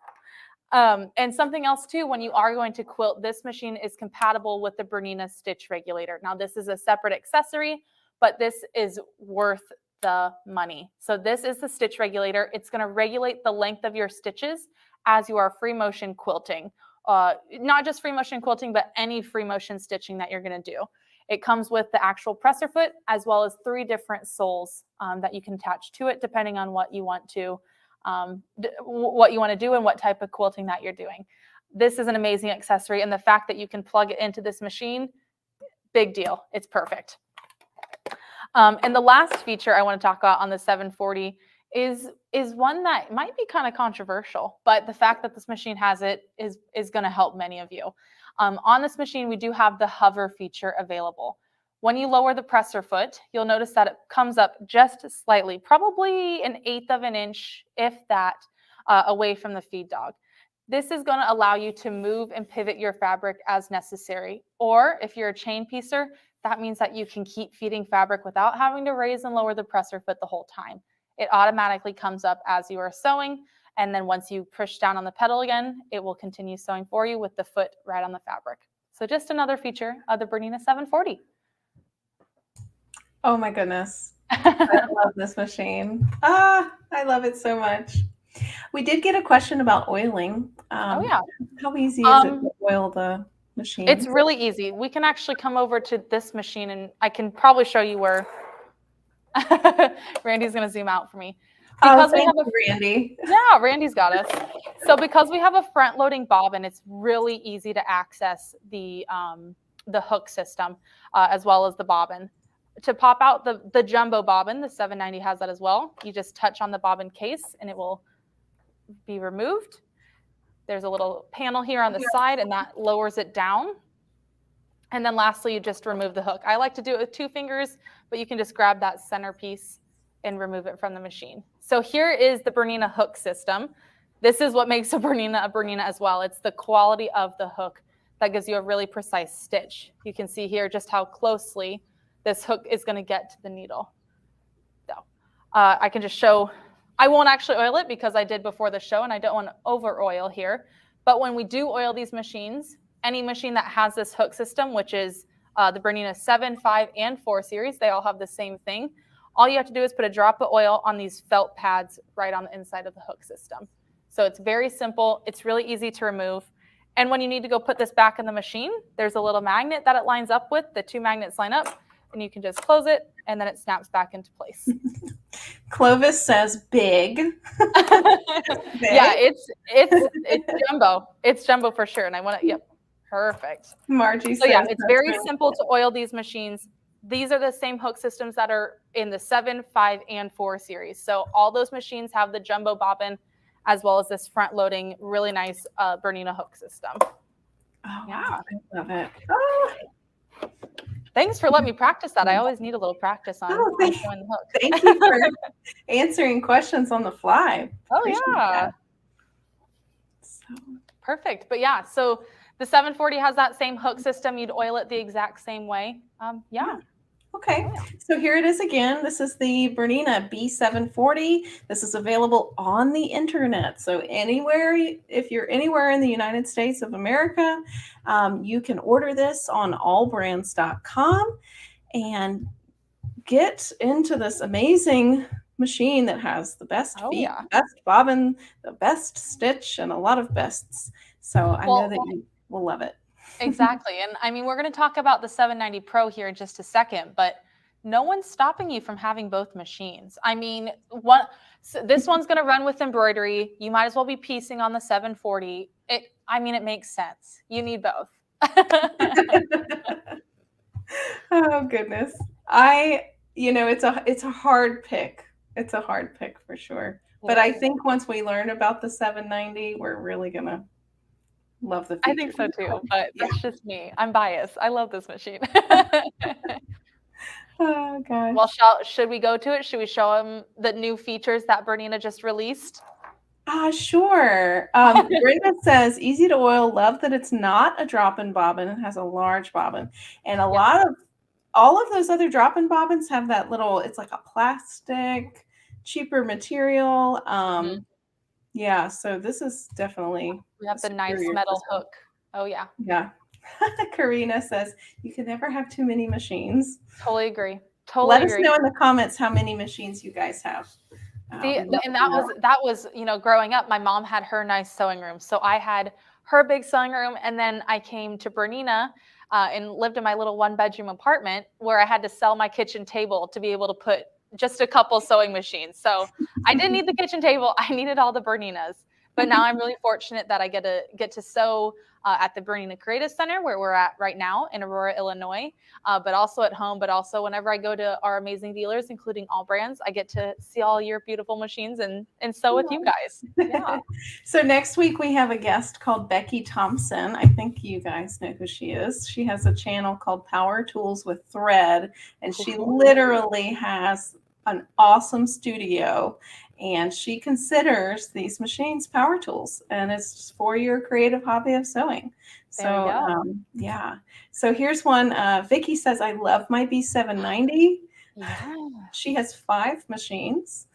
And something else too, when you are going to quilt, this machine is compatible with the Bernina stitch regulator. Now this is a separate accessory, but this is worth the money. So this is the stitch regulator. It's going to regulate the length of your stitches as you are free motion quilting. Not just free motion quilting, but any free motion stitching that you're going to do. It comes with the actual presser foot as well as 3 different soles that you can attach to it depending on what you want to do and what type of quilting that you're doing. This is an amazing accessory, and the fact that you can plug it into this machine, big deal. It's perfect. And the last feature I want to talk about on the 740 is one that might be kind of controversial, but the fact that this machine has it is going to help many of you. On this machine, we do have the hover feature available. When you lower the presser foot, you'll notice that it comes up just slightly, probably 1/8 of an inch, if that, away from the feed dog. This is going to allow you to move and pivot your fabric as necessary. Or if you're a chain piecer, that means that you can keep feeding fabric without having to raise and lower the presser foot the whole time. It automatically comes up as you are sewing, And then once you push down on the pedal again, it will continue sewing for you with the foot right on the fabric. So just another feature of the Bernina 740. Oh my goodness. I love this machine. I love it so much. We did get a question about oiling. Oh yeah. How easy is it to oil the machine? It's really easy. We can actually come over to this machine and I can probably show you where Randy's going to zoom out for me. Because we have Randy. Yeah, Randy's got us. So because we have a front loading bobbin, it's really easy to access the hook system as well as the bobbin. To pop out the jumbo bobbin, the 790 has that as well. You just touch on the bobbin case and it will be removed. There's a little panel here on the side and that lowers it down. And then lastly, you just remove the hook. I like to do it with 2 fingers, but you can just grab that center piece and remove it from the machine. So here is the Bernina hook system. This is what makes a Bernina as well. It's the quality of the hook that gives you a really precise stitch. You can see here just how closely this hook is going to get to the needle. So I can just show, I won't actually oil it because I did before the show and I don't want to over oil here. But when we do oil these machines, any machine that has this hook system, which is the Bernina 7, 5, and 4 series, they all have the same thing. All you have to do is put a drop of oil on these felt pads right on the inside of the hook system. So it's very simple. It's really easy to remove. And when you need to go put this back in the machine, there's a little magnet that it lines up with. The 2 magnets line up and you can just close it and then it snaps back into place. Clovis says big. Big. Yeah, it's jumbo. It's jumbo for sure. And I want to, yep, perfect. Margie says, so yeah, it's very simple to oil these machines. These are the same hook systems that are in the 7, 5, and 4 series. So all those machines have the jumbo bobbin as well as this front loading, really nice Bernina hook system. Oh, yeah. I love it. Oh. Thanks for letting me practice that. I always need a little practice on showing the hook. Thank you for answering questions on the fly. Oh, yeah. So. Perfect. But yeah, so the 740 has that same hook system. You'd oil it the exact same way. Yeah. Okay, so here it is again. This is the Bernina B740. This is available on the internet. So anywhere, if you're anywhere in the United States of America, you can order this on AllBrands.com and get into this amazing machine that has the best feet, the best bobbin, the best stitch, and a lot of bests. So I know that you will love it. Exactly. And I mean, we're going to talk about the 790 Pro here in just a second, but no one's stopping you from having both machines. I mean, so this one's going to run with embroidery. You might as well be piecing on the 740. I mean, it makes sense. You need both. Oh goodness. It's a hard pick. It's a hard pick for sure. But I think once we learn about the 790, we're really going to love the feature. I think so too, but that's just me. I'm biased. I love this machine. Oh gosh. Well, should we go to it? Should we show them the new features that Bernina just released? Sure. Brenda says, easy to oil. Love that it's not a drop-in bobbin. It has a large bobbin. And all of those other drop-in bobbins have that little, it's like a plastic, cheaper material. Yeah, so this is definitely. We have the nice metal hook. Oh, yeah. Yeah. Karina says, you can never have too many machines. Totally agree. Let us know in the comments how many machines you guys have. And that was, growing up, my mom had her nice sewing room. So I had her big sewing room. And then I came to Bernina and lived in my little 1-bedroom apartment where I had to sell my kitchen table to be able to put just a couple sewing machines. So I didn't need the kitchen table. I needed all the Berninas. But now I'm really fortunate that I get to sew at the Bernina Creative Center, where we're at right now in Aurora, Illinois, but also at home, but also whenever I go to our amazing dealers, including AllBrands, I get to see all your beautiful machines and sew with you guys. Yeah. So next week we have a guest called Becky Thompson. I think you guys know who she is. She has a channel called Power Tools with Thread, and she literally has an awesome studio, and she considers these machines power tools, and it's for your creative hobby of sewing. So yeah. So here's one. Vicky says, I love my B790. Yeah. She has 5 machines.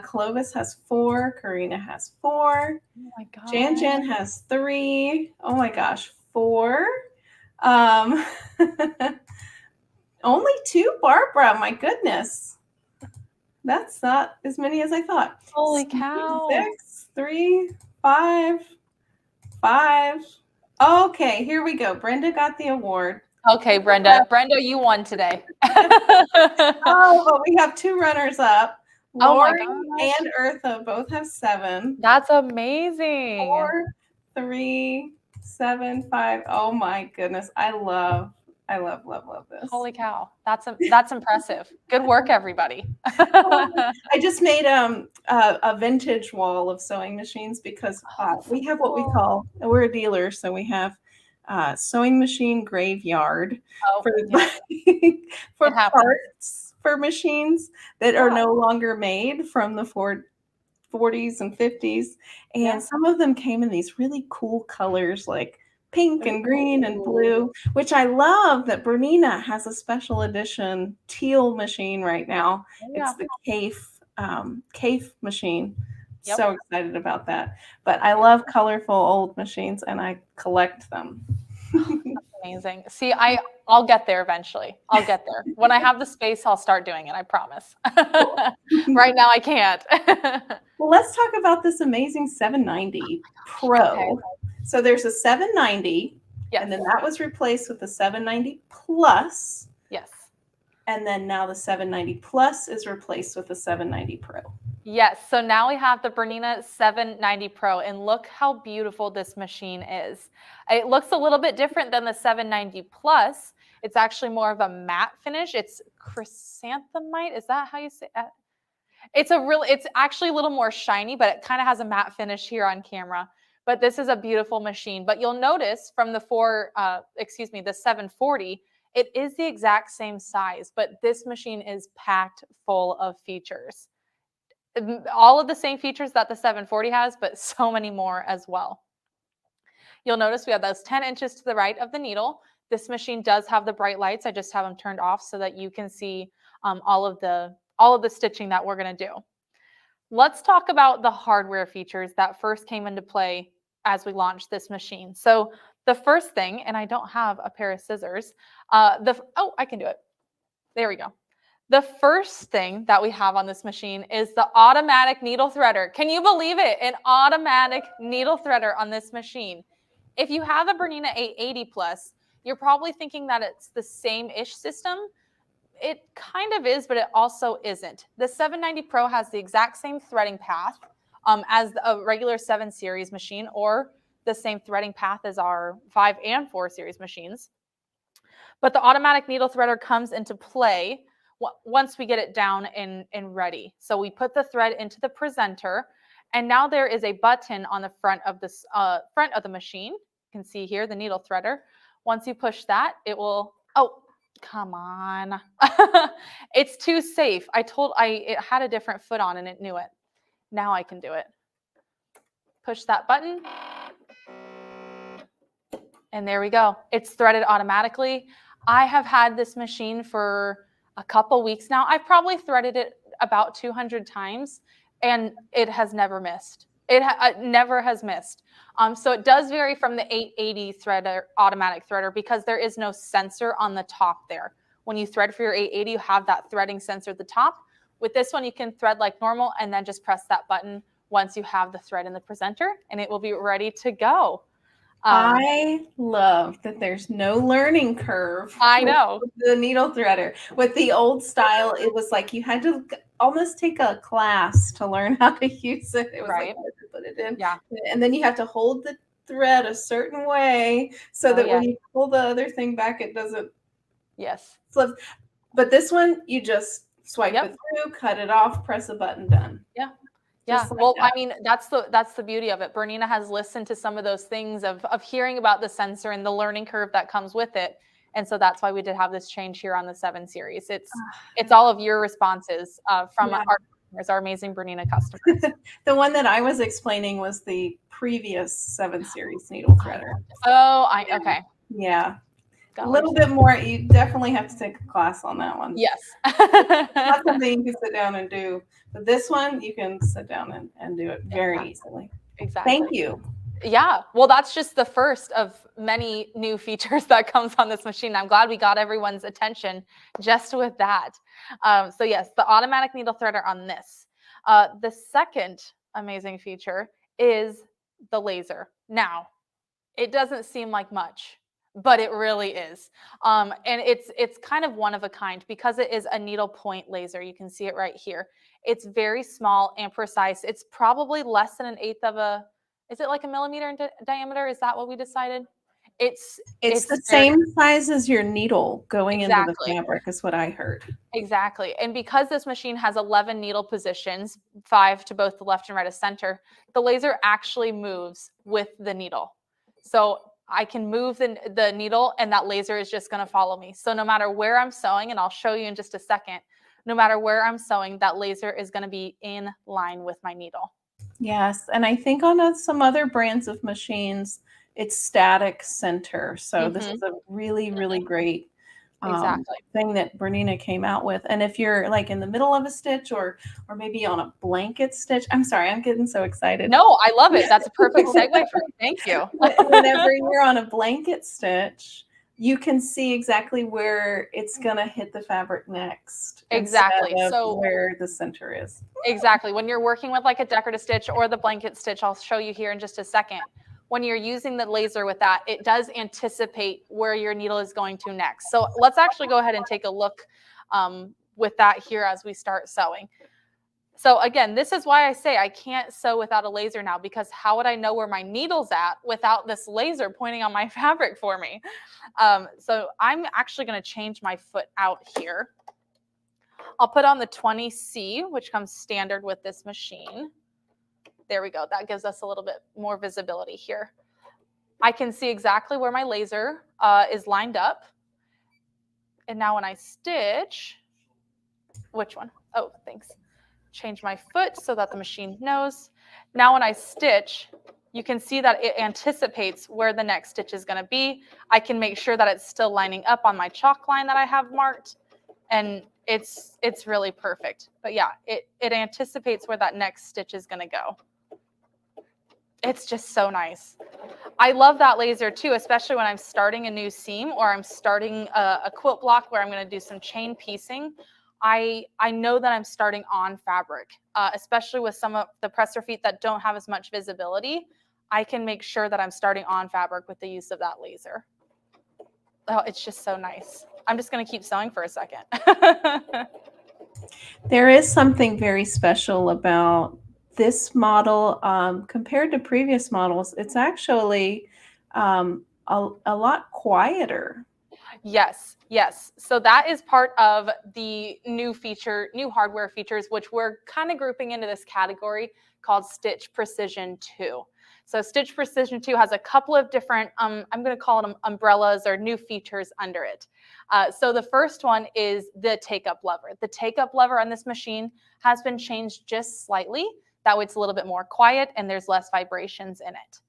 Clovis has 4. Karina has 4. Oh my God. Jan has 3. Oh my gosh, 4. Um, only 2 Barbara. My goodness. That's not as many as I thought. Holy cow. 6, 3, 5, 5. Okay, here we go. Brenda got the award. Okay, Brenda. Brenda, you won today. Oh, but we have 2 runners up. Oh my Lori gosh. and Eartha both have 7. That's amazing. 4, 3, 7, 5. Oh my goodness. I love this. Holy cow. That's impressive. Good work, everybody. I just made a vintage wall of sewing machines because we have what we call, we're a dealer, so we have sewing machine graveyard for for parts for machines that are no longer made from the 40s and 50s, and some of them came in these really cool colors like pink and green and blue, which I love that Bernina has a special edition teal machine right now. It's the Cafe machine. Yep. So excited about that. But I love colorful old machines and I collect them. That's amazing. See, I'll get there eventually. I'll get there. When I have the space, I'll start doing it. I promise. Right now I can't. Well, let's talk about this amazing 790 Pro. Okay. So there's a 790, and then that was replaced with the 790 Plus. Yes. And then now the 790 Plus is replaced with the 790 Pro. Yes. So now we have the Bernina 790 Pro, and look how beautiful this machine is. It looks a little bit different than the 790 Plus. It's actually more of a matte finish. It's chrysanthemite. Is that how you say it? It's actually a little more shiny, but it kind of has a matte finish here on camera. But this is a beautiful machine. But you'll notice from the 740, it is the exact same size, but this machine is packed full of features. All of the same features that the 740 has, but so many more as well. You'll notice we have those 10 inches to the right of the needle. This machine does have the bright lights. I just have them turned off so that you can see all of the stitching that we're going to do. Let's talk about the hardware features that first came into play as we launched this machine. So the first thing, and I don't have a pair of scissors. I can do it. There we go. The first thing that we have on this machine is the automatic needle threader. Can you believe it? An automatic needle threader on this machine. If you have a Bernina 880 Plus, you're probably thinking that it's the same-ish system. It kind of is, but it also isn't. The 790 Pro has the exact same threading path as a regular 7 Series machine, or the same threading path as our 5 and 4 Series machines. But the automatic needle threader comes into play once we get it down and ready. So we put the thread into the presenter, and now there is a button on the front of the machine. You can see here the needle threader. Once you push that, it will, come on. It's too safe. It had a different foot on and it knew it. Now I can do it. Push that button. And there we go. It's threaded automatically. I have had this machine for a couple weeks now. I've probably threaded it about 200 times and it has never missed. It never has missed. So it does vary from the 880 automatic threader because there is no sensor on the top there. When you thread for your 880, you have that threading sensor at the top. With this one, you can thread like normal and then just press that button once you have the thread in the presenter and it will be ready to go. I love that there's no learning curve. I know. With the needle threader. With the old style, it was like you had to almost take a class to learn how to use it. It was like you had to put it in. Yeah. And then you have to hold the thread a certain way so that when you pull the other thing back, it doesn't slip. But this one, you just swipe it through, cut it off, press a button, done. Yeah. Yeah, well, I mean, that's the beauty of it. Bernina has listened to some of those things of hearing about the sensor and the learning curve that comes with it. And so that's why we did have this change here on the 7 Series. It's all of your responses from our amazing Bernina customers. The one that I was explaining was the previous 7 Series needle threader. Oh, okay. Yeah. A little bit more. You definitely have to take a class on that one. Yes. Not something you can sit down and do. But this one, you can sit down and do it very easily. Exactly. Thank you. Yeah, well, that's just the first of many new features that comes on this machine. I'm glad we got everyone's attention just with that. So yes, the automatic needle threader on this. The second amazing feature is the laser. Now, it doesn't seem like much, but it really is. And it's kind of one of a kind because it is a needle point laser. You can see it right here. It's very small and precise. It's probably less than an eighth of a, is it like a millimeter in diameter? Is that what we decided? It's the same size as your needle going into the fabric is what I heard. Exactly. And because this machine has 11 needle positions, 5 to both the left and right of center, the laser actually moves with the needle. So I can move the needle and that laser is just going to follow me. So no matter where I'm sewing, and I'll show you in just a second, no matter where I'm sewing, that laser is going to be in line with my needle. Yes. And I think on some other brands of machines, it's static center. So this is a really, really great thing that Bernina came out with. And if you're like in the middle of a stitch or maybe on a blanket stitch, I'm sorry, I'm getting so excited. No, I love it. That's a perfect segue for me. Thank you. Whenever you're on a blanket stitch, you can see exactly where it's going to hit the fabric next. Exactly. So where the center is. Exactly. When you're working with like a decorative stitch or the blanket stitch, I'll show you here in just a second. When you're using the laser with that, it does anticipate where your needle is going to next. So let's actually go ahead and take a look with that here as we start sewing. So again, this is why I say I can't sew without a laser now, because how would I know where my needle's at without this laser pointing on my fabric for me? So I'm actually going to change my foot out here. I'll put on the 20C, which comes standard with this machine. There we go. That gives us a little bit more visibility here. I can see exactly where my laser is lined up. And now when I stitch, which one? Oh, thanks. Change my foot so that the machine knows. Now when I stitch, you can see that it anticipates where the next stitch is going to be. I can make sure that it's still lining up on my chalk line that I have marked. And it's really perfect. But yeah, it anticipates where that next stitch is going to go. It's just so nice. I love that laser too, especially when I'm starting a new seam or I'm starting a quilt block where I'm going to do some chain piecing. I know that I'm starting on fabric, especially with some of the presser feet that don't have as much visibility. I can make sure that I'm starting on fabric with the use of that laser. Oh, it's just so nice. I'm just going to keep sewing for a second. There is something very special about this model compared to previous models. It's actually a lot quieter. Yes, yes. So that is part of the new hardware features, which we're kind of grouping into this category called Stitch Precision 2. So Stitch Precision 2 has a couple of different, I'm going to call them umbrellas or new features under it. So the first one is the take-up lever. The take-up lever on this machine has been changed just slightly. That way it's a little bit more quiet and there's less vibrations in it.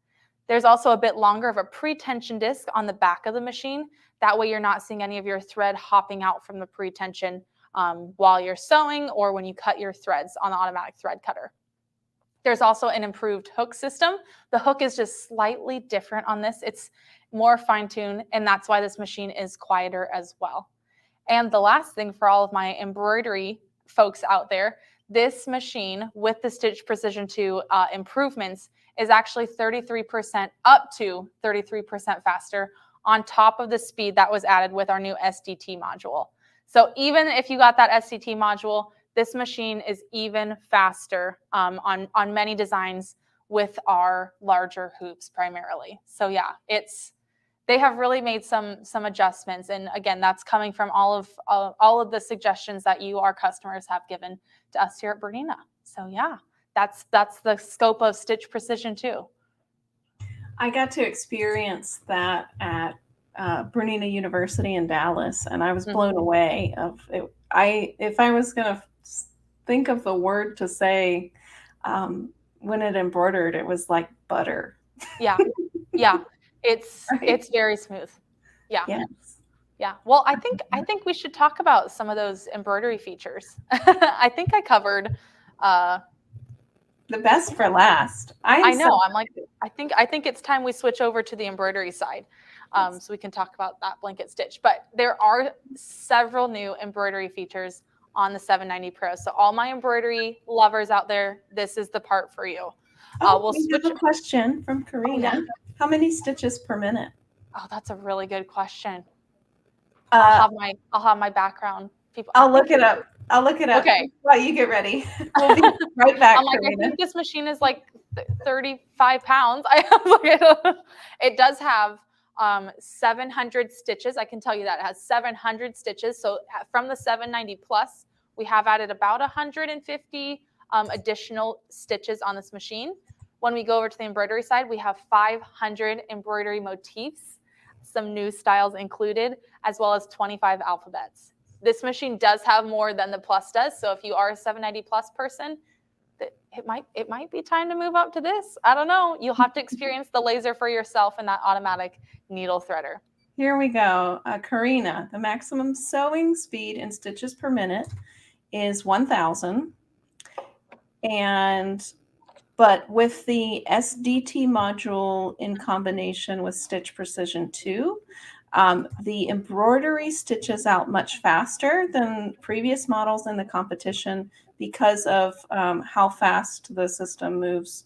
There's also a bit longer of a pre-tension disc on the back of the machine. That way you're not seeing any of your thread hopping out from the pre-tension while you're sewing or when you cut your threads on the automatic thread cutter. There's also an improved hook system. The hook is just slightly different on this. It's more fine-tuned, and that's why this machine is quieter as well. And the last thing for all of my embroidery folks out there, this machine with the Stitch Precision 2 improvements is actually 33% up to 33% faster on top of the speed that was added with our new SDT module. So even if you got that SDT module, this machine is even faster on many designs with our larger hoops primarily. So yeah, they have really made some adjustments, and again, that's coming from all of the suggestions that you, our customers, have given to us here at Bernina. So yeah, that's the scope of Stitch Precision 2. I got to experience that at Bernina University in Dallas, and I was blown away. If I was going to think of the word to say when it embroidered, it was like butter. Yeah, yeah. It's very smooth. Yeah. Yes. Yeah. Well, I think we should talk about some of those embroidery features. I think I covered The best for last. I am I so know. I'm like, I think it's time we switch over to the embroidery side, so we can talk about that blanket stitch. But there are several new embroidery features on the 790 Pro. So all my embroidery lovers out there, this is the part for you. Oh, We'll we have switch. a question from Oh yeah. Karina. How many stitches per minute? Oh, that's a really good question. Uh, I'll have my background people. I I'll look think it up. I'll look it up okay. while you get ready. We'll be right back, I'm like, I Karina. think this machine is like 35 pounds. It does have 700 stitches. I can tell you that it has 700 stitches. So from the 790 plus, we have added about 150 additional stitches on this machine. When we go over to the embroidery side, we have 500 embroidery motifs, some new styles included, as well as 25 alphabets. This machine does have more than the plus does. So if you are a 790 plus person, it might be time to move up to this. I don't know. You'll have to experience the laser for yourself and that automatic needle threader. Here we go. Karina, the maximum sewing speed in stitches per minute is 1,000. But with the SDT module in combination with Stitch Precision 2, the embroidery stitches out much faster than previous models in the competition because of how fast the system moves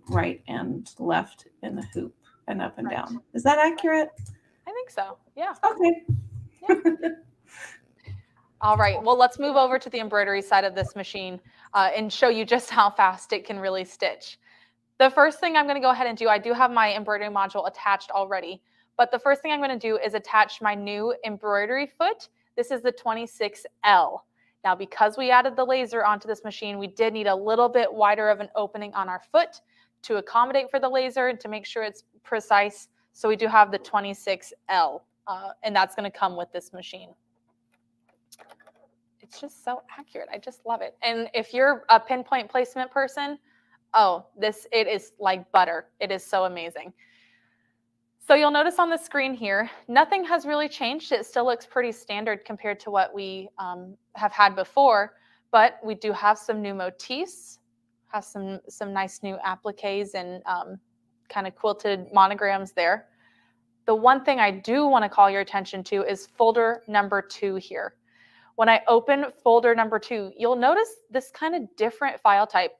right and left in the hoop and up and down. Is that accurate? I think so. Yeah. Okay. Yeah. All right. Well, let's move over to the embroidery side of this machine and show you just how fast it can really stitch. The first thing I'm going to go ahead and do, I do have my embroidery module attached already, but the first thing I'm going to do is attach my new embroidery foot. This is the 26L. Now, because we added the laser onto this machine, we did need a little bit wider of an opening on our foot to accommodate for the laser and to make sure it's precise. So we do have the 26L, and that's going to come with this machine. It's just so accurate. I just love it. And if you're a pinpoint placement person, oh, it is like butter. It is so amazing. So you'll notice on the screen here, nothing has really changed. It still looks pretty standard compared to what we have had before, but we do have some new motifs, have some nice new appliques and kind of quilted monograms there. The one thing I do want to call your attention to is folder number 2 here. When I open folder number 2, you'll notice this kind of different file type.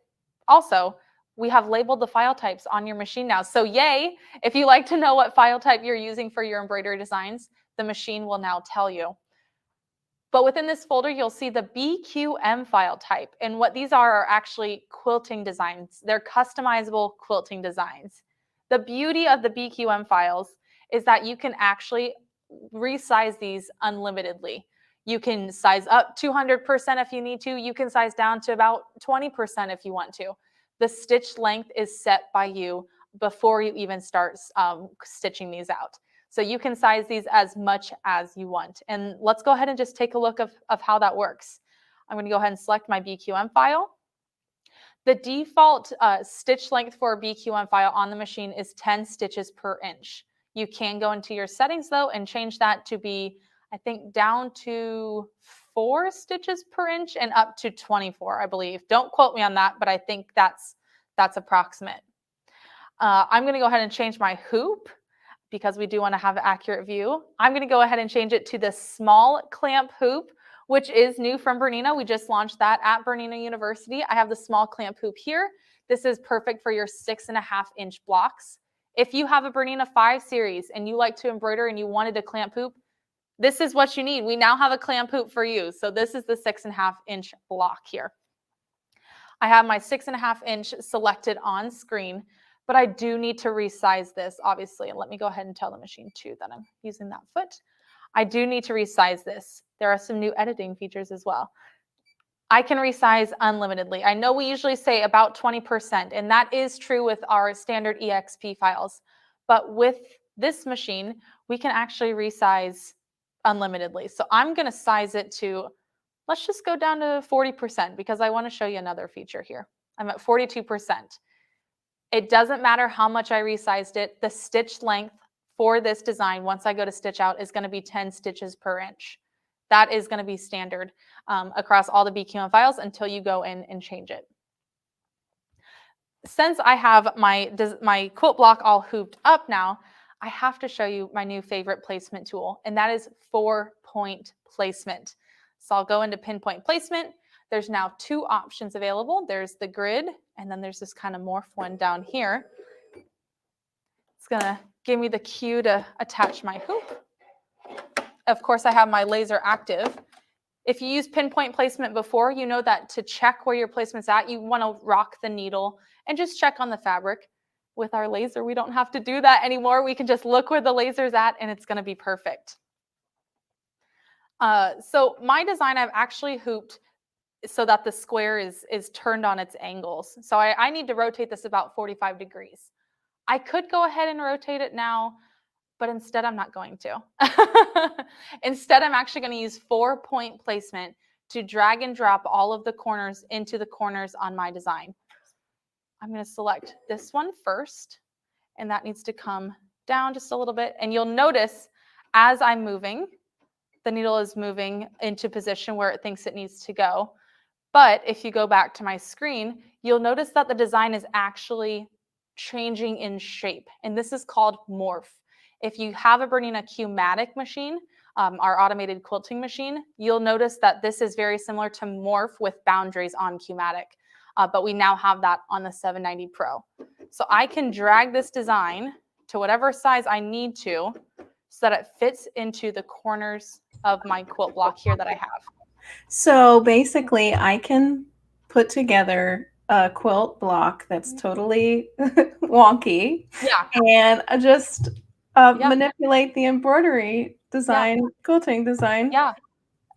Also, we have labeled the file types on your machine now. So yay, if you like to know what file type you're using for your embroidery designs, the machine will now tell you. But within this folder, you'll see the BQM file type. And what these are actually quilting designs. They're customizable quilting designs. The beauty of the BQM files is that you can actually resize these unlimitedly. You can size up 200% if you need to. You can size down to about 20% if you want to. The stitch length is set by you before you even start stitching these out. So you can size these as much as you want. And let's go ahead and just take a look of how that works. I'm going to go ahead and select my BQM file. The default stitch length for a BQM file on the machine is 10 stitches per inch. You can go into your settings though and change that to be, I think, down to 4 stitches per inch and up to 24, I believe. Don't quote me on that, but I think that's approximate. I'm going to go ahead and change my hoop because we do want to have an accurate view. I'm going to go ahead and change it to the small clamp hoop, which is new from Bernina. We just launched that at Bernina University. I have the small clamp hoop here. This is perfect for your 6.5-inch blocks. If you have a Bernina 5 series and you like to embroider and you wanted a clamp hoop, this is what you need. We now have a clamp hoop for you. So this is the 6.5-inch block here. I have my 6.5-inch selected on screen, but I do need to resize this, obviously. And let me go ahead and tell the machine too that I'm using that foot. I do need to resize this. There are some new editing features as well. I can resize unlimitedly. I know we usually say about 20%, and that is true with our standard EXP files. But with this machine, we can actually resize unlimitedly. So I'm going to size it to, let's just go down to 40% because I want to show you another feature here. I'm at 42%. It doesn't matter how much I resized it. The stitch length for this design, once I go to stitch out, is going to be 10 stitches per inch. That is going to be standard across all the BQM files until you go in and change it. Since I have my quilt block all hooped up now, I have to show you my new favorite placement tool, and that is 4-point placement. So I'll go into pinpoint placement. There's now 2 options available. There's the grid, and then there's this kind of morph one down here. It's gonna give me the cue to attach my hoop. Of course, I have my laser active. If you used pinpoint placement before, you know that to check where your placement's at, you want to rock the needle and just check on the fabric. With our laser, we don't have to do that anymore. We can just look where the laser's at and it's going to be perfect. So my design, I've actually hooped so that the square is turned on its angles. So I need to rotate this about 45 degrees. I could go ahead and rotate it now, but instead I'm not going to. Instead, I'm actually going to use 4-point placement to drag and drop all of the corners into the corners on my design. I'm going to select this one first, and that needs to come down just a little bit. And you'll notice as I'm moving, the needle is moving into position where it thinks it needs to go. But if you go back to my screen, you'll notice that the design is actually changing in shape, and this is called morph. If you have a Bernina Q-matic machine, our automated quilting machine, you'll notice that this is very similar to morph with boundaries on Q-matic, but we now have that on the 790 Pro. So I can drag this design to whatever size I need to so that it fits into the corners of my quilt block here that I have. So basically, I can put together a quilt block that's totally wonky, Yeah. and just manipulate the embroidery design, quilting design,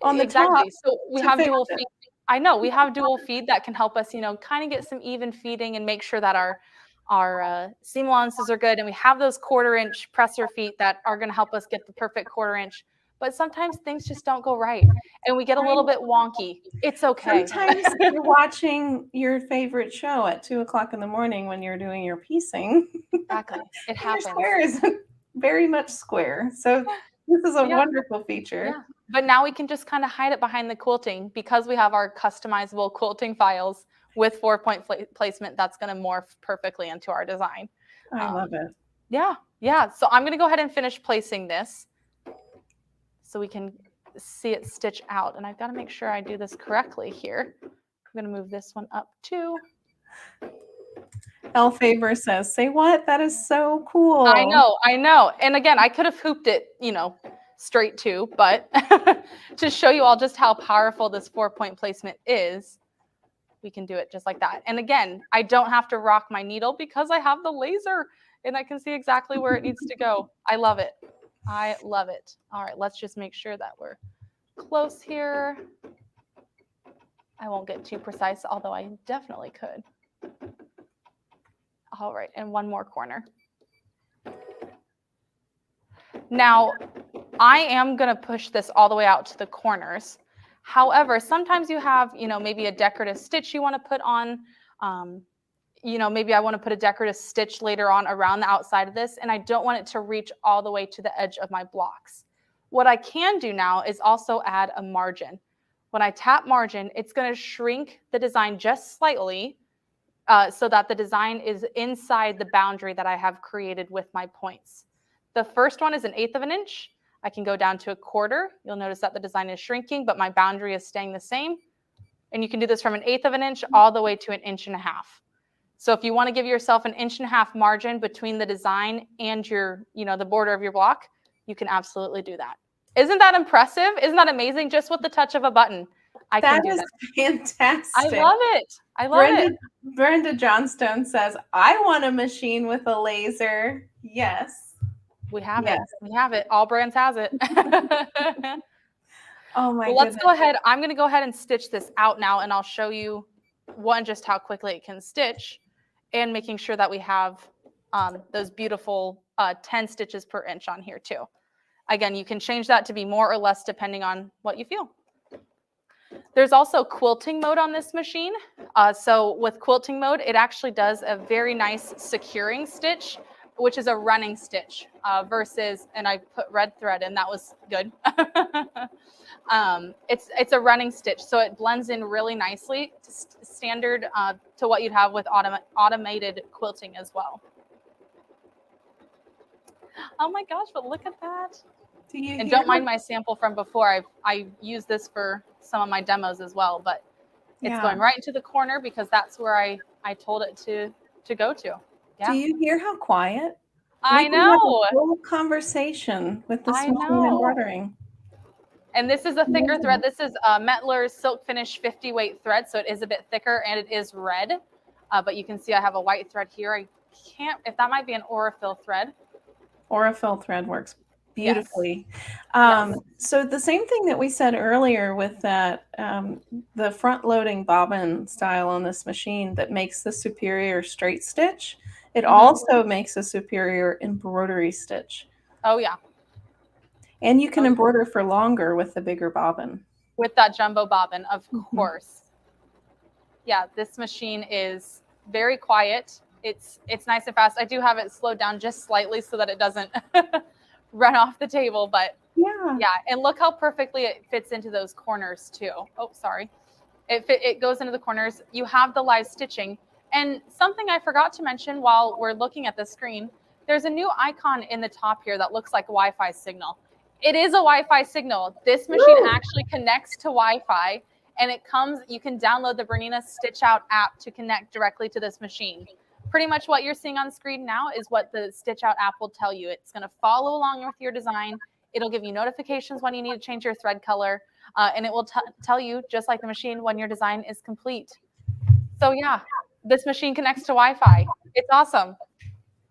on the exactly. top. So we have dual feed. I know we have dual feed that can help us, kind of get some even feeding and make sure that our seam allowances are good, and we have those 1/4 inch presser feet that are going to help us get the perfect 1/4 inch. But sometimes things just don't go right, and we get a little bit wonky. It's okay. Sometimes you're watching your favorite show at 2 o'clock in the morning when you're doing your piecing. Exactly. It happens. Your square isn't very much square. So this is a wonderful feature. Yeah. But now we can just kind of hide it behind the quilting because we have our customizable quilting files with 4-point placement that's going to morph perfectly into our design. I love it. Yeah. So I'm going to go ahead and finish placing this so we can see it stitch out. And I've got to make sure I do this correctly here. I'm going to move this one up too. L Favor says, say what? That is so cool. I know. And again, I could have hooped it, straight too, but to show you all just how powerful this 4-point placement is, we can do it just like that. And again, I don't have to rock my needle because I have the laser and I can see exactly where it needs to go. I love it. I love it. All right, let's just make sure that we're close here. I won't get too precise, although I definitely could. All right, and one more corner. Now, I am going to push this all the way out to the corners. However, sometimes you have, maybe a decorative stitch you want to put on. Maybe I want to put a decorative stitch later on around the outside of this, and I don't want it to reach all the way to the edge of my blocks. What I can do now is also add a margin. When I tap margin, it's going to shrink the design just slightly so that the design is inside the boundary that I have created with my points. The first one is 1/8 of an inch. I can go down to 1/4. You'll notice that the design is shrinking, but my boundary is staying the same. And you can do this from 1/8 of an inch all the way to 1.5 inches. So if you want to give yourself 1.5 inch margin between the design and your, the border of your block, you can absolutely do that. Isn't that impressive? Isn't that amazing? Just with the touch of a button, I can do that. That is fantastic. I love it. I love it. Brenda Johnstone says, I want a machine with a laser. Yes. We have it. We have it. AllBrands has it. Oh my goodness. Let's go ahead. I'm going to go ahead and stitch this out now, and I'll show you just how quickly it can stitch, and making sure that we have those beautiful 10 stitches per inch on here too. Again, you can change that to be more or less depending on what you feel. There's also quilting mode on this machine. So with quilting mode, it actually does a very nice securing stitch which is a running stitch versus, and I put red thread and that was good. It's a running stitch, so it blends in really nicely to standard to what you'd have with automated quilting as well. Oh my gosh, but look at that. And don't mind my sample from before. I used this for some of my demos as well, but it's going right into the corner because that's where I told it to go to. Yeah. Do you hear how quiet? I know. We can have a full conversation with this machine embroidering. And this is a thicker thread. This is Mettler's Silk Finish 50 weight thread, so it is a bit thicker and it is red. But you can see I have a white thread here. I can't, if that might be an Aurifil thread. Aurifil thread works beautifully. Yes. So the same thing that we said earlier with that, the front loading bobbin style on this machine that makes the superior straight stitch, it also makes a superior embroidery stitch. Oh yeah. And you can embroider for longer with the bigger bobbin. With that jumbo bobbin, of course. Yeah, this machine is very quiet. It's nice and fast. I do have it slowed down just slightly so that it doesn't run off the table, but yeah. And look how perfectly it fits into those corners too. Oh, sorry. It goes into the corners. You have the live stitching. And something I forgot to mention while we're looking at the screen, there's a new icon in the top here that looks like a Wi-Fi signal. It is a Wi-Fi signal. This machine actually connects to Wi-Fi, and it comes, you can download the Bernina Stitch Out app to connect directly to this machine. Pretty much what you're seeing on screen now is what the Stitch Out app will tell you. It's going to follow along with your design. It'll give you notifications when you need to change your thread color, and it will tell you, just like the machine, when your design is complete. So yeah, this machine connects to Wi-Fi. It's awesome.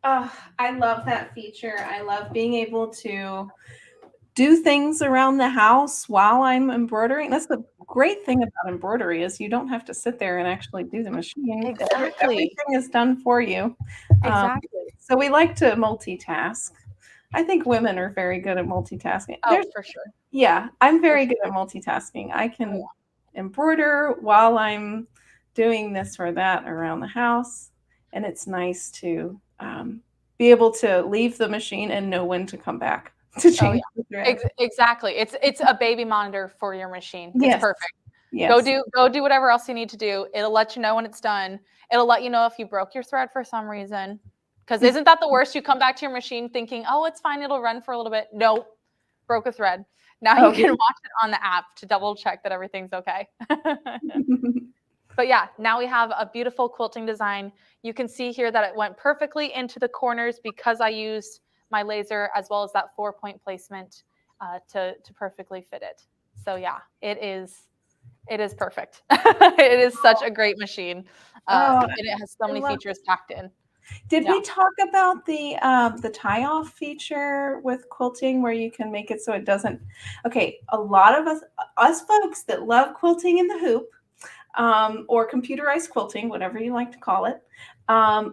Oh, I love that feature. I love being able to do things around the house while I'm embroidering. That's the great thing about embroidery is you don't have to sit there and actually do the machine. Exactly. Everything is done for you. Exactly. So we like to multitask. I think women are very good at multitasking. Oh, for sure. Yeah, I'm very good at multitasking. I can embroider while I'm doing this or that around the house. And it's nice to be able to leave the machine and know when to come back to change the thread. Exactly. It's a baby monitor for your machine. It's perfect. Yes. Go do whatever else you need to do. It'll let you know when it's done. It'll let you know if you broke your thread for some reason. Because isn't that the worst? You come back to your machine thinking, oh, it's fine. It'll run for a little bit. No, broke a thread. Now you can watch it on the app to double check that everything's okay. But yeah, now we have a beautiful quilting design. You can see here that it went perfectly into the corners because I used my laser as well as that 4-point placement to perfectly fit it. So yeah, it is perfect. It is such a great machine. And it has so many features packed in. Did we talk about the tie-off feature with quilting where you can make it so it doesn't? Okay, a lot of us folks that love quilting in the hoop, or computerized quilting, whatever you like to call it,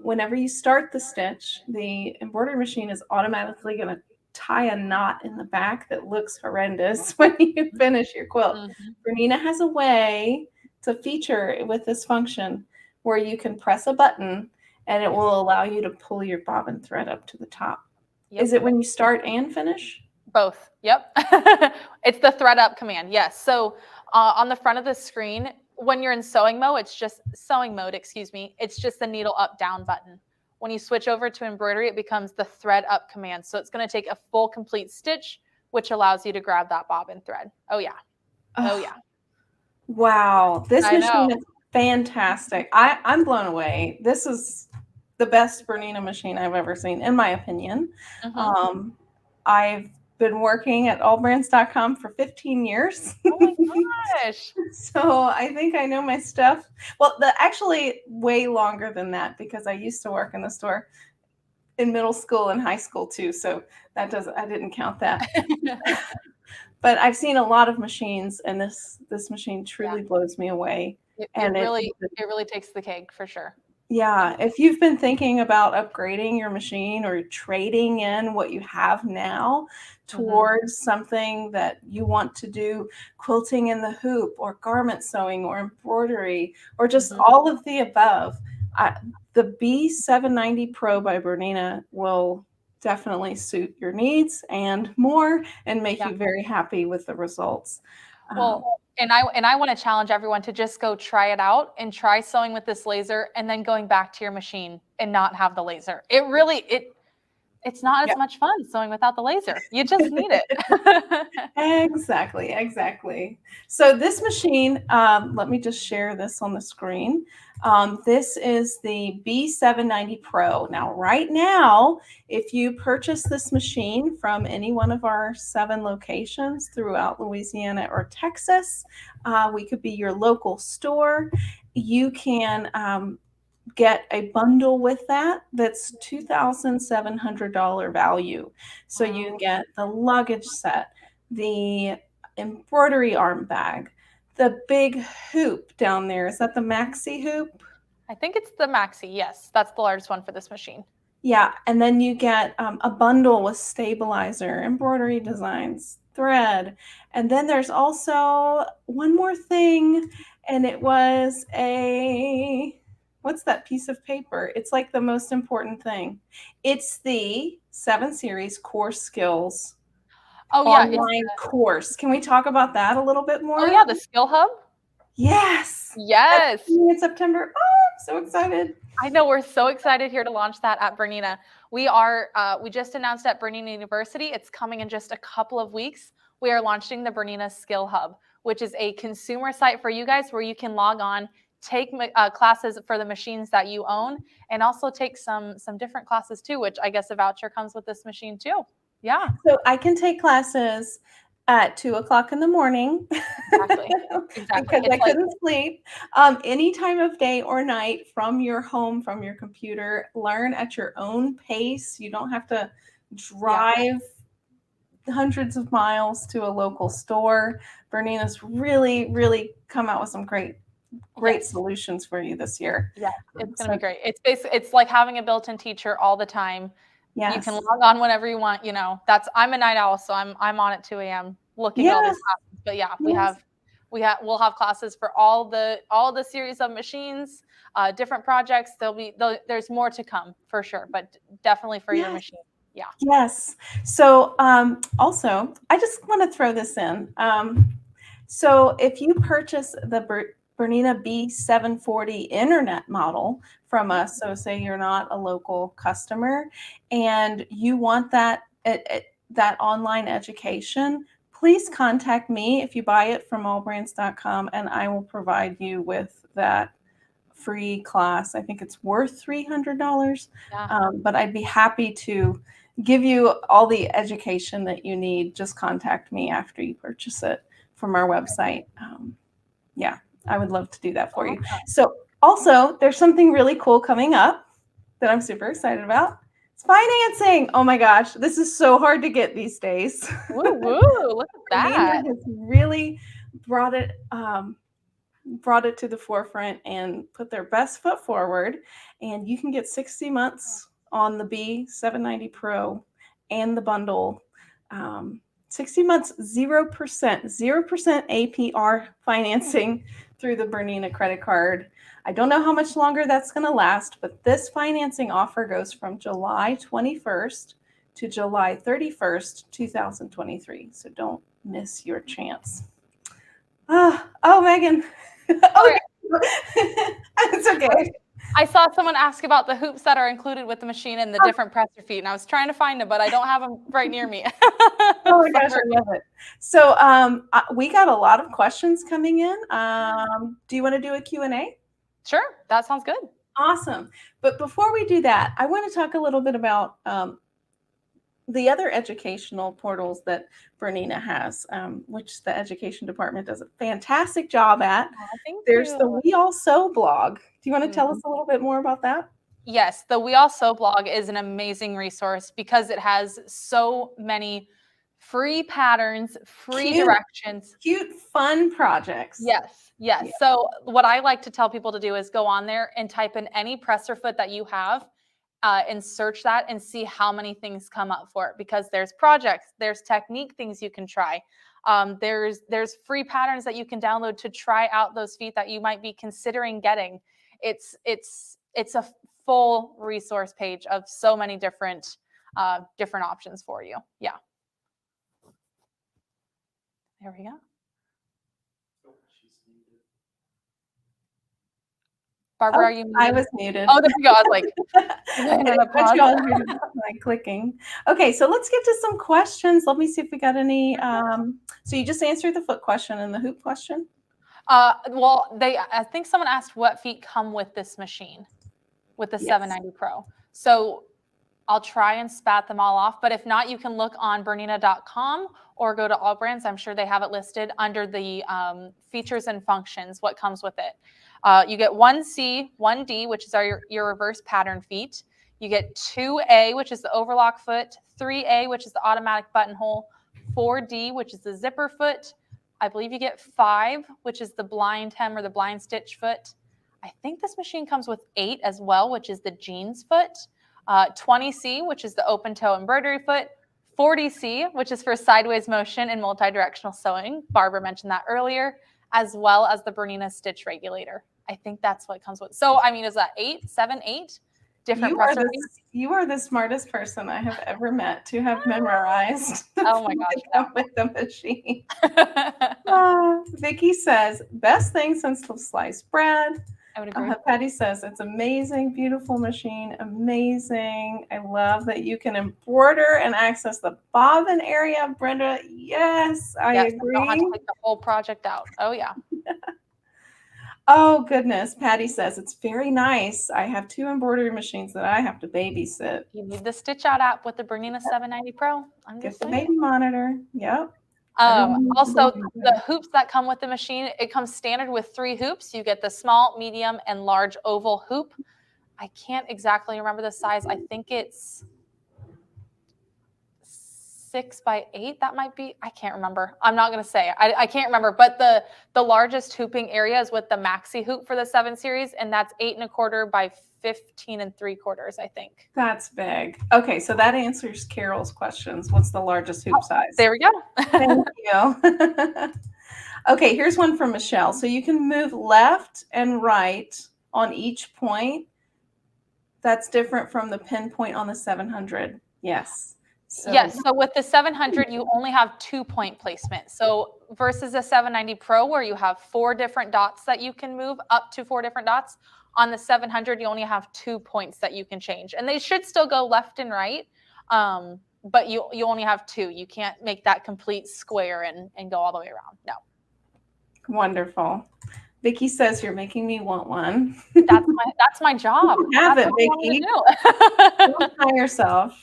whenever you start the stitch, the embroidery machine is automatically going to tie a knot in the back that looks horrendous when you finish your quilt. Bernina has a way to feature with this function where you can press a button and it will allow you to pull your bobbin thread up to the top. Is it when you start and finish? Both. Yep. It's the thread up command. Yes. So on the front of the screen, when you're in sewing mode, it's just the needle up down button. When you switch over to embroidery, it becomes the thread up command. So it's going to take a full complete stitch, which allows you to grab that bobbin thread. Oh yeah. Oh yeah. Wow. This machine is fantastic. I'm blown away. This is the best Bernina machine I've ever seen, in my opinion. I've been working at AllBrands.com for 15 years. Oh my gosh. So I think I know my stuff. Well, actually way longer than that because I used to work in the store in middle school and high school too. So I didn't count that. But I've seen a lot of machines and this machine truly blows me away. It really takes the cake for sure. Yeah, if you've been thinking about upgrading your machine or trading in what you have now towards something that you want to do, quilting in the hoop or garment sewing or embroidery or just all of the above, The B790 Pro by Bernina will definitely suit your needs and more, and make you very happy with the results. Well, and I want to challenge everyone to just go try it out and try sewing with this laser, and then going back to your machine and not have the laser. It's not as much fun sewing without the laser. You just need it. Exactly. So this machine, let me just share this on the screen. This is the B790 Pro. Now, right now, if you purchase this machine from any one of our 7 locations throughout Louisiana or Texas, we could be your local store. You can get a bundle with that's $2,700 value. So you get the luggage set, the embroidery arm bag, the big hoop down there. Is that the maxi hoop? I think it's the maxi. Yes, that's the largest one for this machine. Yeah, and then you get a bundle with stabilizer, embroidery designs, thread, and then there's also one more thing, and it was what's that piece of paper? It's like the most important thing. It's the 7 Series Core Skills online course. Can we talk about that a little bit more? Oh yeah, the Skill Hub? Yes. Yes. In September. Oh, I'm so excited. I know, we're so excited here to launch that at Bernina. We just announced at Bernina University, it's coming in just a couple of weeks. We are launching the Bernina Skill Hub, which is a consumer site for you guys where you can log on, take classes for the machines that you own, and also take some different classes too, which I guess a voucher comes with this machine too. Yeah. So I can take classes at 2:00 in the morning. Exactly. Because I couldn't sleep. Any time of day or night, from your home, from your computer. Learn at your own pace. You don't have to drive hundreds of miles to a local store. Bernina's really come out with some great solutions for you this year. Yeah, it's going to be great. It's like having a built-in teacher all the time. Yes. You can log on whenever you want. I'm a night owl, so I'm on at 2 a.m. looking at all these classes. But yeah, we'll have classes for all the series of machines, different projects. There's more to come for sure, but definitely for your machine. Yeah. Yes. So also, I just want to throw this in. So if you purchase the Bernina B740 internet model from us, so say you're not a local customer and you want that online education, please contact me if you buy it from AllBrands.com, and I will provide you with that free class. I think it's worth $300, but I'd be happy to give you all the education that you need. Just contact me after you purchase it from our website. Yeah, I would love to do that for you. So also, there's something really cool coming up that I'm super excited about. It's financing. Oh my gosh, this is so hard to get these days. Woo, look at that. Has really brought it to the forefront and put their best foot forward. And you can get 60 months on the B790 Pro and the bundle. 60 months, 0% APR financing through the Bernina credit card. I don't know how much longer that's going to last, but this financing offer goes from July 21st to July 31st, 2023. So don't miss your chance. Oh, Megan. It's okay. I saw someone ask about the hoops that are included with the machine and the different presser feet, and I was trying to find them, but I don't have them right near me. Oh my gosh, I love it. So we got a lot of questions coming in. Do you want to do a Q&A? Sure, that sounds good. Awesome. But before we do that, I want to talk a little bit about the other educational portals that Bernina has, which the education department does a fantastic job at. There's the We All Sew blog. Do you want to tell us a little bit more about that? Yes, the We All Sew blog is an amazing resource because it has so many free patterns, free directions. Cute, fun projects. Yes. So what I like to tell people to do is go on there and type in any presser foot that you have and search that and see how many things come up for it, because there's projects, there's technique things you can try. There's free patterns that you can download to try out those feet that you might be considering getting. It's a full resource page of so many different options for you. Yeah. There we go. Barbara, are you muted? I was muted. Oh, there we go. I was like, like clicking. Okay, so let's get to some questions. Let me see if we got any. So you just answered the foot question and the hoop question? Well, I think someone asked what feet come with this machine, with the 790 Pro. So I'll try and spat them all off, but if not, you can look on Bernina.com or go to AllBrands. I'm sure they have it listed under the features and functions, what comes with it. You get 1C, 1D, which is your reverse pattern feet. You get 2A, which is the overlock foot, 3A, which is the automatic buttonhole, 4D, which is the zipper foot. I believe you get 5, which is the blind hem or the blind stitch foot. I think this machine comes with 8 as well, which is the jeans foot. 20C, which is the open toe embroidery foot. 40C, which is for sideways motion and multi-directional sewing. Barbara mentioned that earlier, as well as the Bernina stitch regulator. I think that's what comes with. So, I mean, is that 8, 7, 8 different presser feet? You are the smartest person I have ever met to have memorized. Oh my gosh, no. With the machine. Vicky says, best thing since the sliced bread. I would agree. Patty says, it's amazing, beautiful machine, amazing. I love that you can embroider and access the bobbin area. Brenda, yes, I agree. I don't have to take the whole project out. Oh, yeah. Oh, goodness. Patty says, it's very nice. I have 2 embroidery machines that I have to babysit. You need the Stitch Out app with the Bernina 790 Pro. Get the baby monitor. Yep. Also, the hoops that come with the machine, it comes standard with 3 hoops. You get the small, medium, and large oval hoop. I can't exactly remember the size. I think it's 6 by 8. That might be. I can't remember. I'm not going to say. I can't remember. But the largest hooping area is with the maxi hoop for the 7 series, and that's 8 1/4 by 15 3/4, I think. That's big. Okay, so that answers Carol's questions. What's the largest hoop size? There we go. Thank you. Okay, here's one from Michelle. So you can move left and right on each point. That's different from the pinpoint on the 700. Yes. Yes. So with the 700, you only have 2-point placement. So versus the 790 Pro, where you have 4 different dots that you can move, up to 4 different dots. On the 700, you only have 2 points that you can change, and they should still go left and right. But you only have 2. You can't make that complete square and go all the way around. No. Wonderful. Vicky says you're making me want one. That's my job. Have it, Vicky. Don't tire yourself.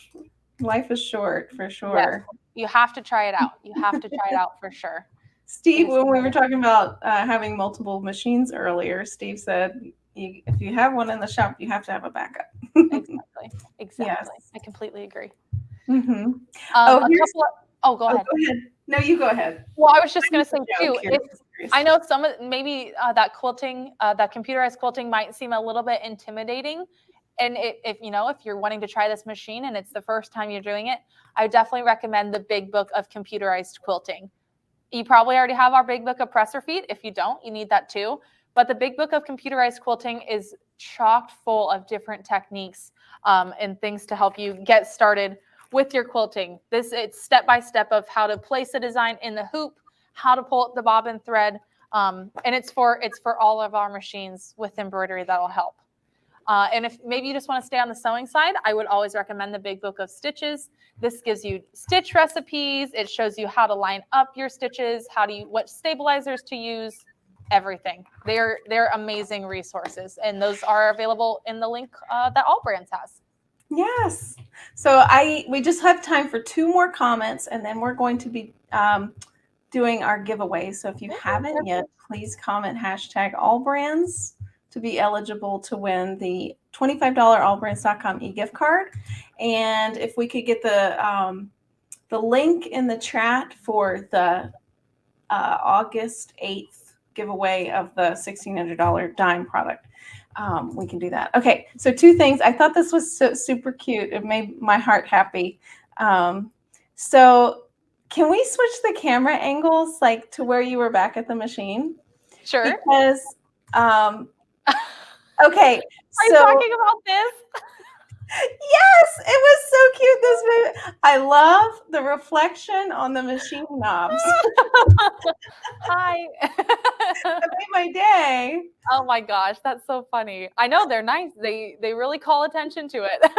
Life is short, for sure. Yes. You have to try it out. You have to try it out for sure. Steve, when we were talking about having multiple machines earlier, Steve said, if you have one in the shop, you have to have a backup. Exactly. Yes. I completely agree. Mm-hmm. Go ahead. Go ahead. No, you go ahead. Well, I was just going to say too, I know some of maybe that quilting, that computerized quilting might seem a little bit intimidating. And if you're wanting to try this machine and it's the first time you're doing it, I would definitely recommend the Big Book of Computerized Quilting. You probably already have our Big Book of Presser Feet. If you don't, you need that too. But the Big Book of Computerized Quilting is chock full of different techniques and things to help you get started with your quilting. It's step-by-step of how to place a design in the hoop, how to pull up the bobbin thread, and it's for all of our machines with embroidery that'll help. And if maybe you just want to stay on the sewing side, I would always recommend the Big Book of Stitches. This gives you stitch recipes. It shows you how to line up your stitches, what stabilizers to use, everything. They're amazing resources, and those are available in the link that AllBrands has. Yes. So we just have time for 2 more comments, and then we're going to be doing our giveaway. So if you haven't yet, please comment #AllBrands to be eligible to win the $25 allbrands.com e-gift card. And if we could get the link in the chat for the August 8th giveaway of the $1,600 dime product, we can do that. Okay, so 2 things. I thought this was super cute. It made my heart happy. So can we switch the camera angles like to where you were back at the machine? Sure. Because okay, Are you talking about this? Yes, it was so cute. This baby. I love the reflection on the machine knobs. Hi. That made my day. Oh my gosh, that's so funny. I know they're nice. They really call attention to You it.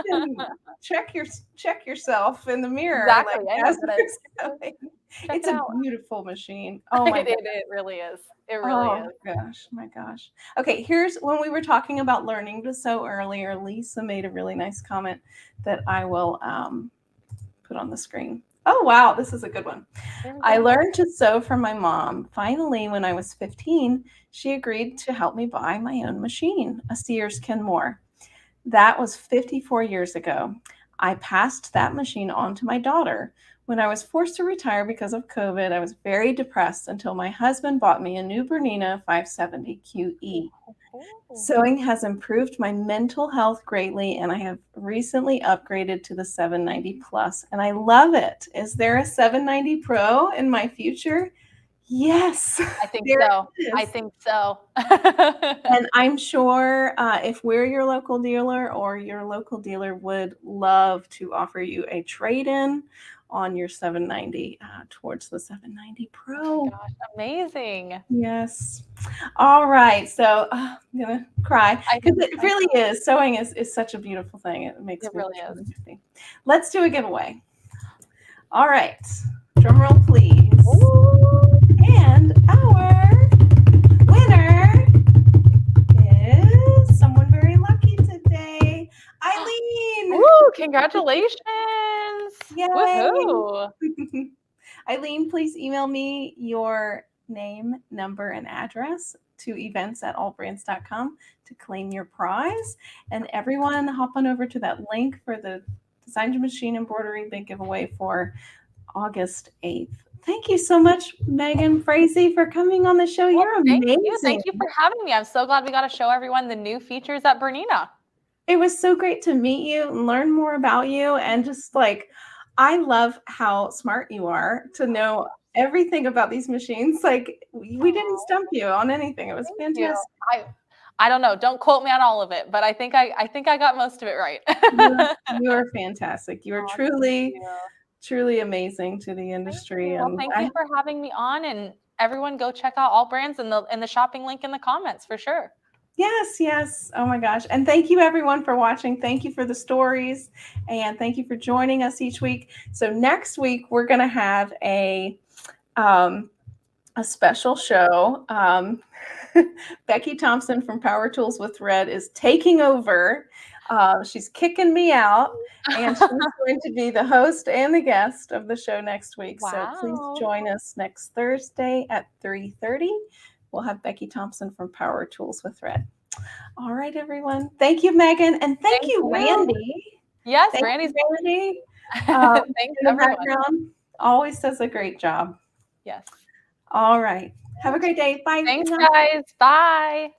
can check yourself in the mirror. Exactly. Like, I know, as but we're going. check It's it a out. beautiful machine. Oh my God. It really is. It really Oh is. my gosh. Okay, here's when we were talking about learning to sew earlier. Lisa made a really nice comment that I will put on the screen. Oh wow, this is a good one. I learned to sew from my mom. Finally, when I was 15, she agreed to help me buy my own machine, a Sears Kenmore. That was 54 years ago. I passed that machine on to my daughter. When I was forced to retire because of COVID, I was very depressed until my husband bought me a new Bernina 570 QE. Sewing has improved my mental health greatly, and I have recently upgraded to the 790 Plus, and I love it. Is there a 790 Pro in my future? Yes. I think so. I think so. And I'm sure if we're your local dealer or your local dealer would love to offer you a trade-in on your 790 towards the 790 Pro. Oh my gosh, amazing. Yes. All right. So I'm going to cry because it really is. Sewing is such a beautiful thing. It makes me really happy. Let's do a giveaway. All right. Drum roll, please. Ooh. And our winner is someone very lucky today. Eileen. Woo, congratulations. Yay. Woohoo. Eileen, please email me your name, number, and address to events@allbrands.com to claim your prize. And everyone hop on over to that link for the Design Machine Embroidery big giveaway for August 8th. Thank you so much, Megann Freese, for coming on the show. You're amazing. Thank you for having me. I'm so glad we got to show everyone the new features at Bernina. It was so great to meet you and learn more about you. And just like, I love how smart you are to know everything about these machines. Like, we didn't stump you on anything. It was fantastic. I don't know. Don't quote me on all of it, but I think I got most of it right. You're fantastic. You are truly amazing to the industry. Well, thank you for having me on, and everyone go check out AllBrands in the shopping link in the comments for sure. Yes. Oh my gosh. And thank you everyone for watching. Thank you for the stories, and thank you for joining us each week. So next week we're going to have a special show. Becky Thompson from Power Tools with Thread is taking over. She's kicking me out, and she's going to be the host and the guest of the show next week. Wow. So please join us next Thursday at 3:30. We'll have Becky Thompson from Power Tools with Thread. All right, everyone. Thank you, Megann, and thank you, Randy. Yes, Randy. Randy. Thanks, in the background. Always does a great job. Yes. All right. Have a great day. Bye. Thanks, guys. Bye.